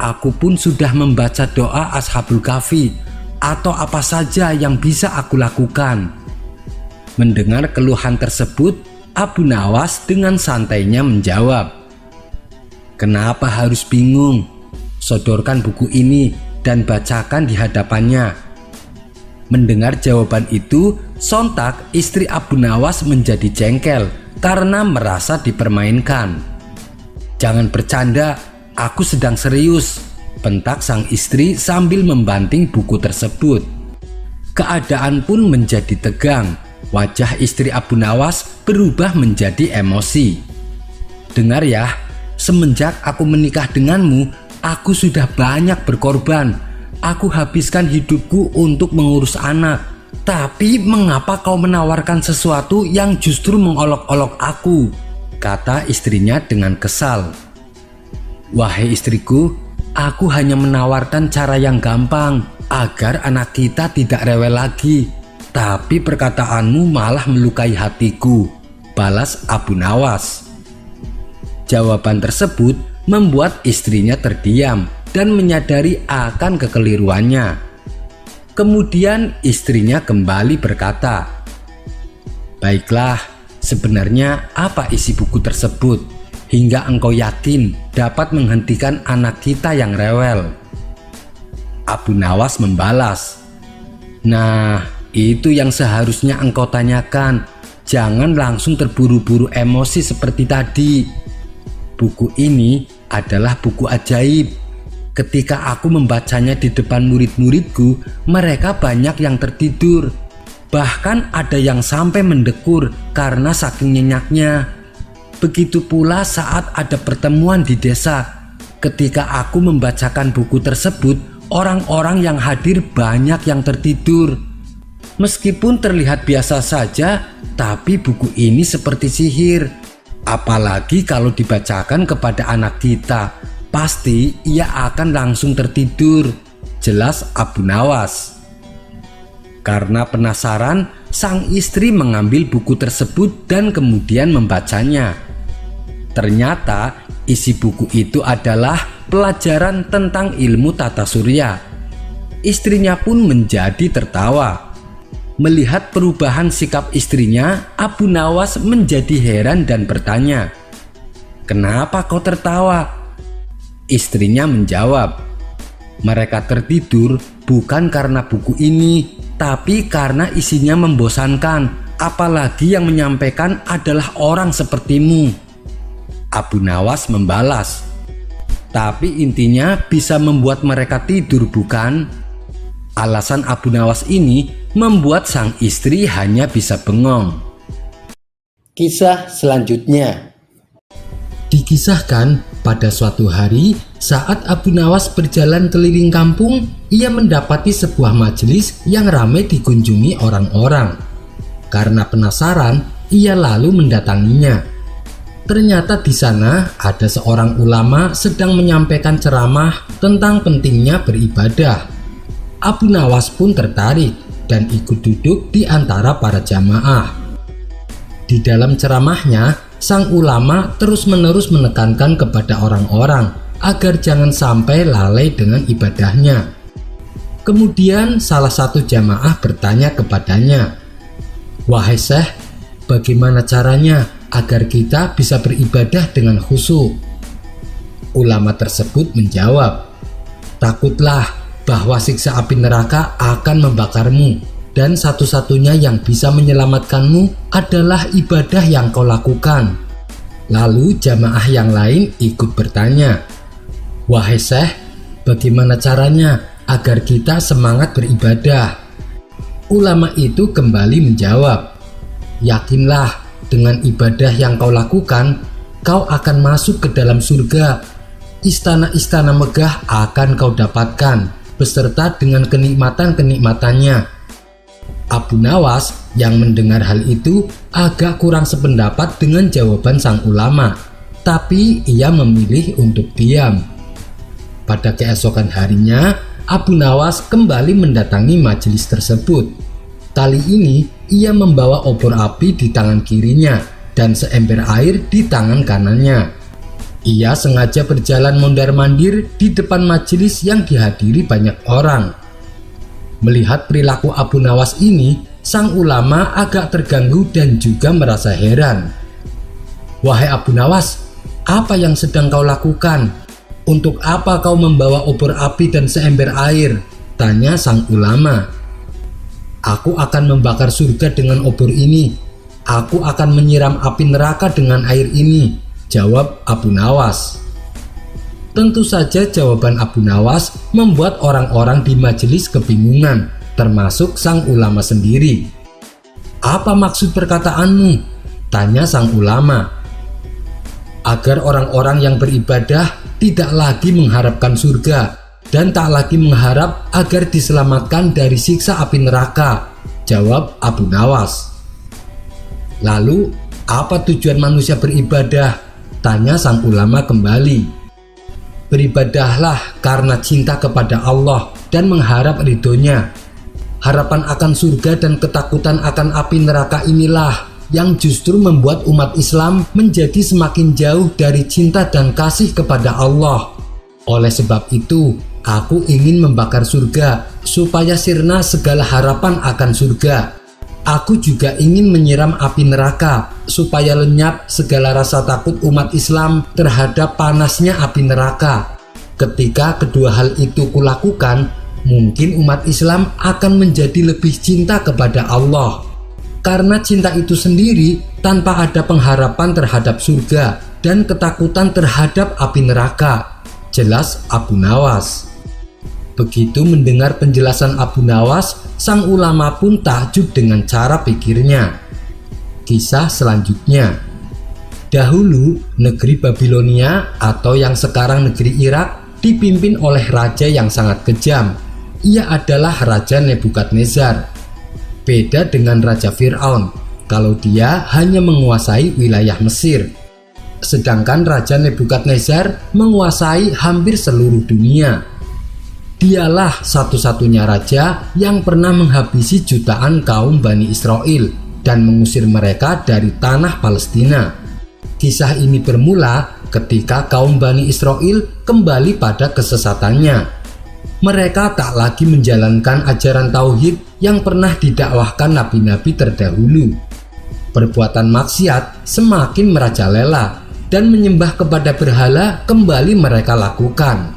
[SPEAKER 1] Aku pun sudah membaca doa Ashabul Kahfi atau apa saja yang bisa aku lakukan." Mendengar keluhan tersebut, Abu Nawas dengan santainya menjawab, "Kenapa harus bingung? Sodorkan buku ini dan bacakan di hadapannya." Mendengar jawaban itu, sontak istri Abu Nawas menjadi jengkel karena merasa dipermainkan. "Jangan bercanda, aku sedang serius," bentak sang istri sambil membanting buku tersebut. Keadaan pun menjadi tegang. Wajah istri Abu Nawas berubah menjadi emosi. "Dengar ya, semenjak aku menikah denganmu, aku sudah banyak berkorban. Aku habiskan hidupku untuk mengurus anak. Tapi mengapa kau menawarkan sesuatu yang justru mengolok-olok aku?" kata istrinya dengan kesal. "Wahai istriku, aku hanya menawarkan cara yang gampang agar anak kita tidak rewel lagi. Tapi perkataanmu malah melukai hatiku," balas Abu Nawas. Jawaban tersebut membuat istrinya terdiam dan menyadari akan kekeliruannya. Kemudian istrinya kembali berkata, "Baiklah, sebenarnya apa isi buku tersebut hingga engkau yakin dapat menghentikan anak kita yang rewel?" Abu Nawas membalas, "Nah, itu yang seharusnya engkau tanyakan. Jangan langsung terburu-buru emosi seperti tadi. Buku ini adalah buku ajaib. Ketika aku membacanya di depan murid-muridku, mereka banyak yang tertidur. Bahkan ada yang sampai mendekur karena saking nyenyaknya. Begitu pula saat ada pertemuan di desa. Ketika aku membacakan buku tersebut, orang-orang yang hadir banyak yang tertidur. Meskipun terlihat biasa saja, tapi buku ini seperti sihir. Apalagi kalau dibacakan kepada anak kita, pasti ia akan langsung tertidur," jelas Abu Nawas. Karena penasaran, sang istri mengambil buku tersebut dan kemudian membacanya. Ternyata isi buku itu adalah pelajaran tentang ilmu tata surya. Istrinya pun menjadi tertawa.
[SPEAKER 2] Melihat perubahan sikap istrinya, Abu Nawas menjadi heran dan bertanya, "Kenapa kau tertawa?" Istrinya menjawab, "Mereka tertidur bukan karena buku ini, tapi karena isinya membosankan, apalagi yang menyampaikan adalah orang sepertimu." Abu Nawas membalas, "Tapi intinya bisa membuat mereka tidur, bukan?" Alasan Abu Nawas ini membuat sang istri hanya bisa bengong.
[SPEAKER 1] Kisah selanjutnya.
[SPEAKER 2] Dikisahkan pada suatu hari saat Abu Nawas berjalan keliling kampung, ia mendapati sebuah majelis yang ramai dikunjungi orang-orang. Karena penasaran, ia lalu mendatanginya. Ternyata di sana ada seorang ulama sedang menyampaikan ceramah tentang pentingnya beribadah. Abu Nawas pun tertarik dan ikut duduk di antara para jamaah. Di dalam ceramahnya, sang ulama terus-menerus menekankan kepada orang-orang agar jangan sampai lalai dengan ibadahnya. Kemudian salah satu jamaah bertanya kepadanya, "Wahai Syekh, bagaimana caranya agar kita bisa beribadah dengan khusyuk?" Ulama tersebut menjawab, "Takutlah bahwa siksa api neraka akan membakarmu, dan satu-satunya yang bisa menyelamatkanmu adalah ibadah yang kau lakukan." Lalu jamaah yang lain ikut bertanya, "Wahai Syekh, bagaimana caranya agar kita semangat beribadah?" Ulama itu kembali menjawab, "Yakinlah dengan ibadah yang kau lakukan, kau akan masuk ke dalam surga. Istana-istana megah akan kau dapatkan beserta dengan kenikmatan-kenikmatannya." Abu Nawas yang mendengar hal itu agak kurang sependapat dengan jawaban sang ulama, tapi ia memilih untuk diam. Pada keesokan harinya, Abu Nawas kembali mendatangi majelis tersebut. Kali ini ia membawa obor api di tangan kirinya dan seember air di tangan kanannya. Ia sengaja berjalan mondar-mandir di depan majelis yang dihadiri banyak orang. Melihat perilaku Abu Nawas ini, sang ulama agak terganggu dan juga merasa heran. "Wahai Abu Nawas, apa yang sedang kau lakukan? Untuk apa kau membawa obor api dan seember air?" tanya sang ulama. "Aku akan membakar surga dengan obor ini. Aku akan menyiram api neraka dengan air ini," jawab Abu Nawas. Tentu saja jawaban Abu Nawas membuat orang-orang di majelis kebingungan, termasuk sang ulama sendiri. "Apa maksud perkataanmu?" tanya sang ulama. "Agar orang-orang yang beribadah tidak lagi mengharapkan surga dan tak lagi mengharap agar diselamatkan dari siksa api neraka," jawab Abu Nawas. "Lalu, apa tujuan manusia beribadah?" tanya sang ulama kembali. "Beribadahlah karena cinta kepada Allah dan mengharap ridhonya. Harapan akan surga dan ketakutan akan api neraka inilah yang justru membuat umat Islam menjadi semakin jauh dari cinta dan kasih kepada Allah. Oleh sebab itu, aku ingin membakar surga supaya sirna segala harapan akan surga. Aku juga ingin menyiram api neraka supaya lenyap segala rasa takut umat Islam terhadap panasnya api neraka. Ketika kedua hal itu kulakukan, mungkin umat Islam akan menjadi lebih cinta kepada Allah. Karena cinta itu sendiri tanpa ada pengharapan terhadap surga dan ketakutan terhadap api neraka," jelas Abu Nawas. Begitu mendengar penjelasan Abu Nawas, sang ulama pun takjub dengan cara pikirnya. Kisah selanjutnya. Dahulu, negeri Babilonia atau yang sekarang negeri Irak dipimpin oleh raja yang sangat kejam. Ia adalah Raja Nebukadnezar. Beda dengan Raja Fir'aun, kalau dia hanya menguasai wilayah Mesir. Sedangkan Raja Nebukadnezar menguasai hampir seluruh dunia. Dialah satu-satunya raja yang pernah menghabisi jutaan kaum Bani Israel dan mengusir mereka dari tanah Palestina. Kisah ini bermula ketika kaum Bani Israel kembali pada kesesatannya. Mereka tak lagi menjalankan ajaran tauhid yang pernah didakwahkan nabi-nabi terdahulu. Perbuatan maksiat semakin merajalela dan menyembah kepada berhala kembali mereka lakukan.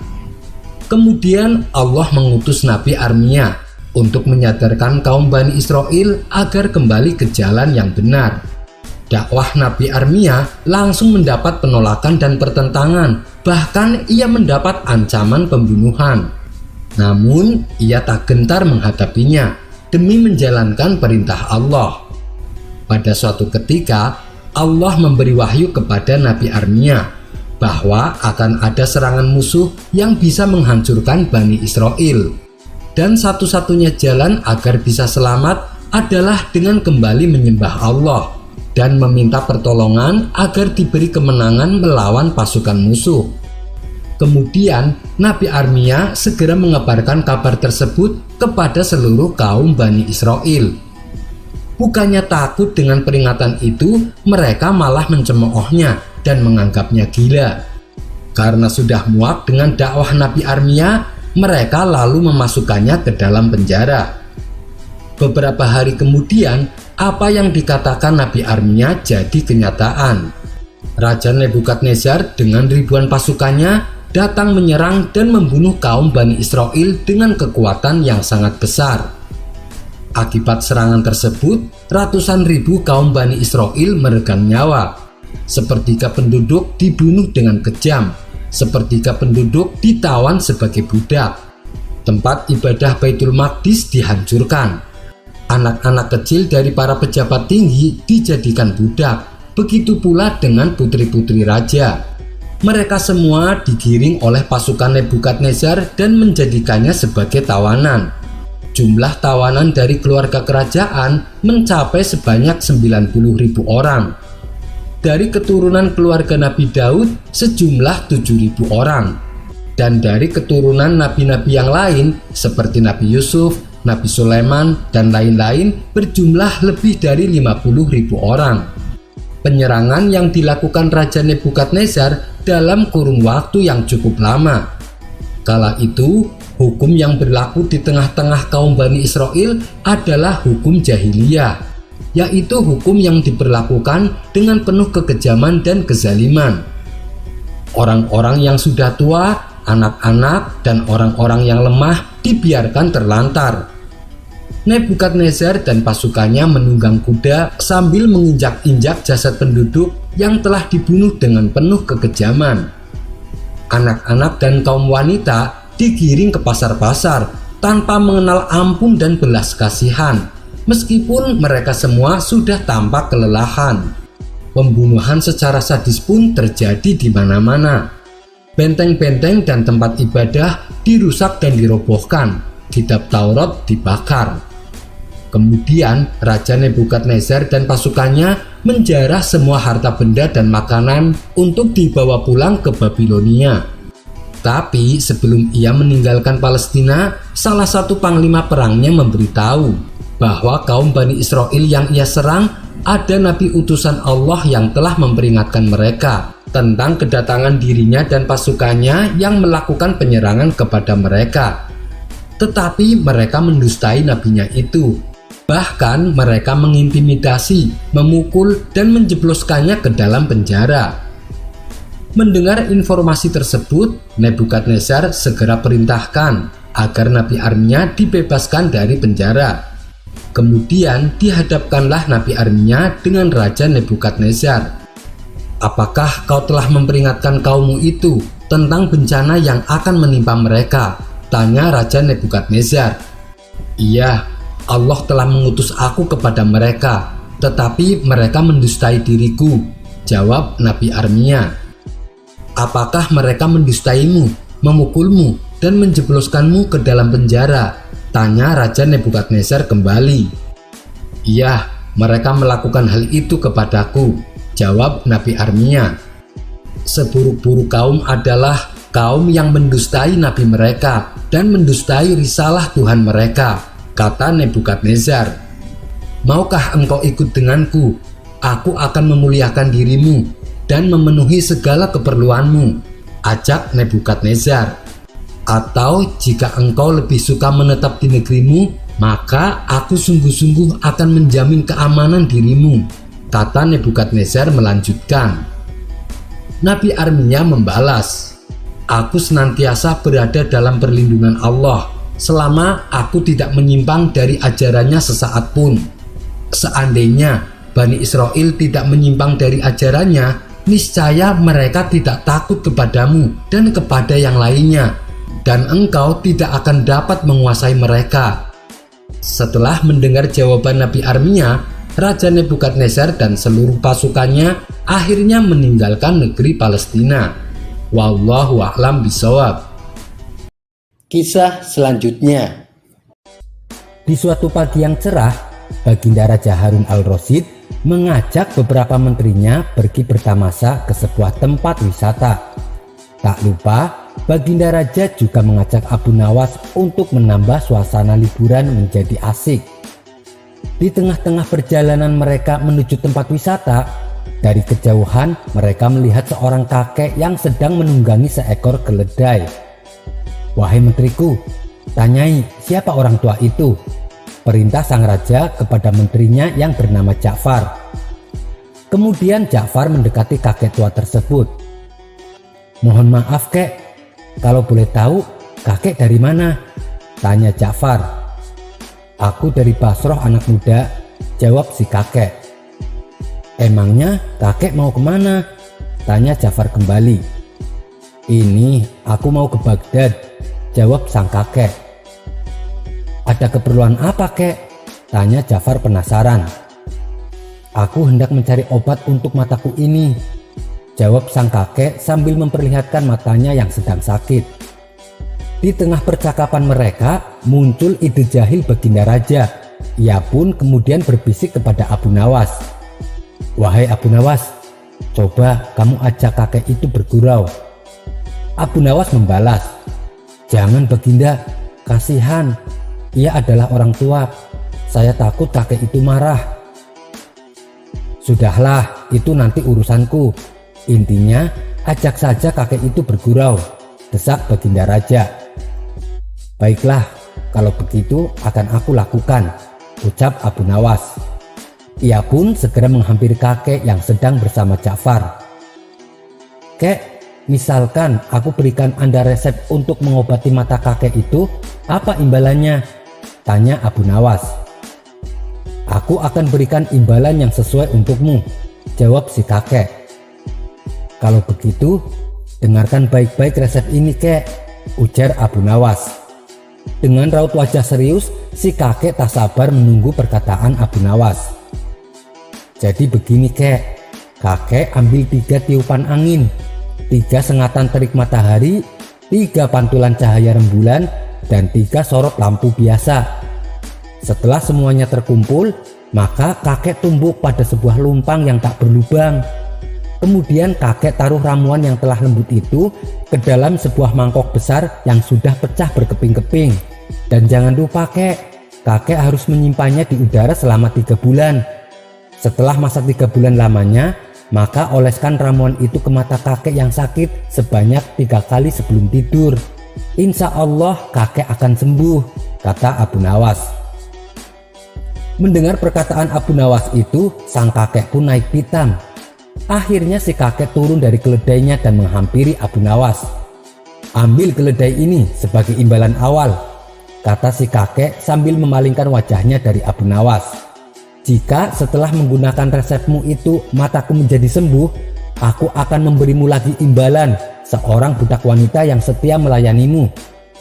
[SPEAKER 2] Kemudian Allah mengutus Nabi Armia untuk menyadarkan kaum Bani Israel agar kembali ke jalan yang benar. Dakwah Nabi Armia langsung mendapat penolakan dan pertentangan, bahkan ia mendapat ancaman pembunuhan. Namun ia tak gentar menghadapinya demi menjalankan perintah Allah. Pada suatu ketika Allah memberi wahyu kepada Nabi Armia bahwa akan ada serangan musuh yang bisa menghancurkan Bani Israel. Dan satu-satunya jalan agar bisa selamat adalah dengan kembali menyembah Allah dan meminta pertolongan agar diberi kemenangan melawan pasukan musuh. Kemudian Nabi Armia segera mengabarkan kabar tersebut kepada seluruh kaum Bani Israel. Bukannya takut dengan peringatan itu, mereka malah mencemoohnya dan menganggapnya gila. Karena sudah muak dengan dakwah Nabi Armia, mereka lalu memasukkannya ke dalam penjara. Beberapa hari kemudian, apa yang dikatakan Nabi Armia jadi kenyataan. Raja Nebukadnezar dengan ribuan pasukannya datang menyerang dan membunuh kaum Bani Israel dengan kekuatan yang sangat besar. Akibat serangan tersebut, ratusan ribu kaum Bani Israel meregang nyawa. Sepertiga penduduk dibunuh dengan kejam, sepertiga penduduk ditawan sebagai budak. Tempat ibadah Baitul Maqdis dihancurkan. Anak-anak kecil dari para pejabat tinggi dijadikan budak. Begitu pula dengan putri-putri raja. Mereka semua digiring oleh pasukan Nebukadnezar dan menjadikannya sebagai tawanan. Jumlah tawanan dari keluarga kerajaan mencapai sebanyak 90.000 orang. Dari keturunan keluarga Nabi Daud sejumlah 7.000 orang. Dan dari keturunan nabi-nabi yang lain seperti Nabi Yusuf, Nabi Sulaiman, dan lain-lain berjumlah lebih dari 50.000 orang. Penyerangan yang dilakukan Raja Nebukadnezar dalam kurun waktu yang cukup lama. Kala itu, hukum yang berlaku di tengah-tengah kaum Bani Israel adalah hukum jahiliyah, yaitu hukum yang diberlakukan dengan penuh kekejaman dan kezaliman. Orang-orang yang sudah tua, anak-anak, dan orang-orang yang lemah dibiarkan terlantar. Nebukadnezar dan pasukannya menunggang kuda sambil menginjak-injak jasad penduduk yang telah dibunuh dengan penuh kekejaman. Anak-anak dan kaum wanita digiring ke pasar-pasar tanpa mengenal ampun dan belas kasihan, meskipun mereka semua sudah tampak kelelahan. Pembunuhan secara sadis pun terjadi di mana-mana. Benteng-benteng dan tempat ibadah dirusak dan dirobohkan. Kitab Taurat dibakar. Kemudian Raja Nebukadnezar dan pasukannya menjarah semua harta benda dan makanan untuk dibawa pulang ke Babilonia. Tapi sebelum ia meninggalkan Palestina, salah satu panglima perangnya memberitahu bahwa kaum Bani Israel yang ia serang ada nabi utusan Allah yang telah memperingatkan mereka tentang kedatangan dirinya dan pasukannya yang melakukan penyerangan kepada mereka. Tetapi mereka mendustai nabinya itu. Bahkan mereka mengintimidasi, memukul, dan menjebloskannya ke dalam penjara. Mendengar informasi tersebut, Nebukadnezar segera perintahkan agar Nabi Armia dibebaskan dari penjara. Kemudian dihadapkanlah Nabi Armia dengan Raja Nebukadnezar. "Apakah kau telah memperingatkan kaummu itu tentang bencana yang akan menimpa mereka?" tanya Raja Nebukadnezar. "Iya, Allah telah mengutus aku kepada mereka, tetapi mereka mendustai diriku," jawab Nabi Armia. "Apakah mereka mendustaimu, memukulmu, dan menjebloskanmu ke dalam penjara?" tanya Raja Nebukadnezar kembali. "Iya, mereka melakukan hal itu kepadaku," jawab Nabi Armia. "Seburuk-buruk kaum adalah kaum yang mendustai nabi mereka dan mendustai risalah Tuhan mereka," kata Nebukadnezar. "Maukah engkau ikut denganku? Aku akan memuliakan dirimu dan memenuhi segala keperluanmu," ajak Nebukadnezar. Atau jika engkau lebih suka menetap di negerimu, maka aku sungguh-sungguh akan menjamin keamanan dirimu, kata Nebukadnezar melanjutkan. Nabi Armia membalas, aku senantiasa berada dalam perlindungan Allah selama aku tidak menyimpang dari ajarannya sesaat pun. Seandainya Bani Israel tidak menyimpang dari ajarannya, niscaya mereka tidak takut kepadamu dan kepada yang lainnya, dan engkau tidak akan dapat menguasai mereka. Setelah mendengar jawaban Nabi Armia, Raja Nebukadnezar dan seluruh pasukannya akhirnya meninggalkan negeri Palestina. Wallahu a'lam bishawab.
[SPEAKER 1] Kisah selanjutnya.
[SPEAKER 3] Di suatu pagi yang cerah, Baginda Raja Harun al-Rasyid mengajak beberapa menterinya pergi bertamasa ke sebuah tempat wisata. Tak lupa, Baginda Raja juga mengajak Abu Nawas untuk menambah suasana liburan menjadi asik. Di tengah-tengah perjalanan mereka menuju tempat wisata, dari kejauhan mereka melihat seorang kakek yang sedang menunggangi seekor keledai. Wahai menteriku, tanyai siapa orang tua itu, perintah sang raja kepada menterinya yang bernama Ja'far. Kemudian Ja'far mendekati kakek tua tersebut. Mohon maaf kek, kalau boleh tahu kakek dari mana? Tanya Ja'far. Aku dari Basroh anak muda, jawab si kakek. Emangnya kakek mau kemana? Tanya Ja'far kembali. Ini aku mau ke Baghdad, jawab sang kakek. Ada keperluan apa kek? Tanya Ja'far penasaran. Aku hendak mencari obat untuk mataku ini, jawab sang kakek sambil memperlihatkan matanya yang sedang sakit. Di tengah percakapan mereka muncul ide jahil Baginda Raja. Ia pun kemudian berbisik kepada Abu Nawas. Wahai Abu Nawas, coba kamu ajak kakek itu bergurau. Abu Nawas membalas, jangan Baginda, kasihan. Ia adalah orang tua. Saya takut kakek itu marah. Sudahlah, itu nanti urusanku. Intinya, ajak saja kakek itu bergurau, desak Baginda Raja. Baiklah, kalau begitu akan aku lakukan, ucap Abu Nawas. Ia pun segera menghampiri kakek yang sedang bersama Ja'far. Kek, misalkan aku berikan Anda resep untuk mengobati mata kakek itu, apa imbalannya? Tanya Abu Nawas. Aku akan berikan imbalan yang sesuai untukmu, jawab si kakek. Kalau begitu, dengarkan baik-baik resep ini kek, ujar Abu Nawas. Dengan raut wajah serius, si kakek tak sabar menunggu perkataan Abu Nawas. Jadi begini kek, kakek ambil 3 tiupan angin, 3 sengatan terik matahari, 3 pantulan cahaya rembulan, dan 3 sorot lampu biasa. Setelah semuanya terkumpul, maka kakek tumbuk pada sebuah lumpang yang tak berlubang. Kemudian kakek taruh ramuan yang telah lembut itu ke dalam sebuah mangkok besar yang sudah pecah berkeping-keping. Dan jangan lupa kakek harus menyimpannya di udara selama 3 bulan. Setelah masa 3 bulan lamanya, maka oleskan ramuan itu ke mata kakek yang sakit sebanyak 3 kali sebelum tidur. Insya Allah kakek akan sembuh, kata Abu Nawas. Mendengar perkataan Abu Nawas itu, sang kakek pun naik pitam. Akhirnya si kakek turun dari keledainya dan menghampiri Abu Nawas. Ambil keledai ini sebagai imbalan awal, kata si kakek sambil memalingkan wajahnya dari Abu Nawas. Jika setelah menggunakan resepmu itu mataku menjadi sembuh, aku akan memberimu lagi imbalan, seorang budak wanita yang setia melayanimu.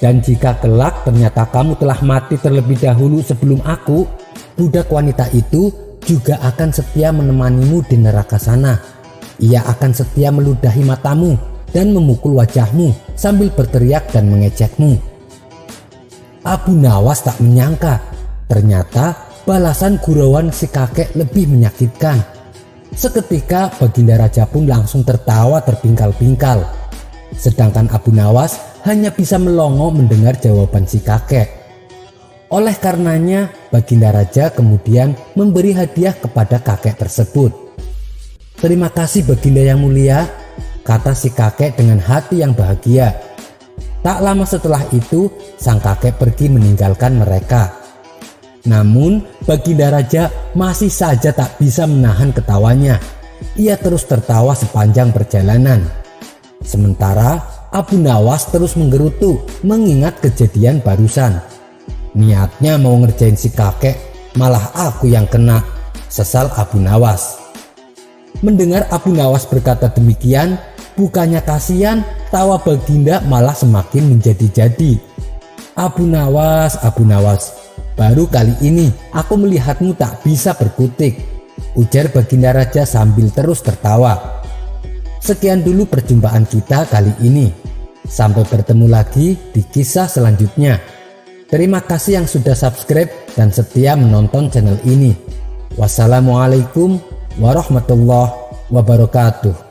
[SPEAKER 3] Dan jika kelak ternyata kamu telah mati terlebih dahulu sebelum aku, budak wanita itu juga akan setia menemanimu di neraka sana. Ia akan setia meludahi matamu dan memukul wajahmu sambil berteriak dan mengejekmu. Abu Nawas tak menyangka, ternyata balasan gurauan si kakek lebih menyakitkan. Seketika Baginda Raja pun langsung tertawa terpingkal-pingkal. Sedangkan Abu Nawas hanya bisa melongo mendengar jawaban si kakek. Oleh karenanya, Baginda Raja kemudian memberi hadiah kepada kakek tersebut. Terima kasih Baginda yang mulia, kata si kakek dengan hati yang bahagia. Tak lama setelah itu, sang kakek pergi meninggalkan mereka. Namun, Baginda Raja masih saja tak bisa menahan ketawanya. Ia terus tertawa sepanjang perjalanan. Sementara Abu Nawas terus menggerutu mengingat kejadian barusan. Niatnya mau ngerjain si kakek, malah aku yang kena, sesal Abu Nawas. Mendengar Abu Nawas berkata demikian, bukannya kasihan, tawa Baginda malah semakin menjadi-jadi. Abu Nawas, baru kali ini aku melihatmu tak bisa berkutik, ujar Baginda Raja sambil terus tertawa. Sekian dulu perjumpaan kita kali ini. Sampai bertemu lagi di kisah selanjutnya. Terima kasih yang sudah subscribe dan setia menonton channel ini. Wassalamualaikum warahmatullahi wabarakatuh.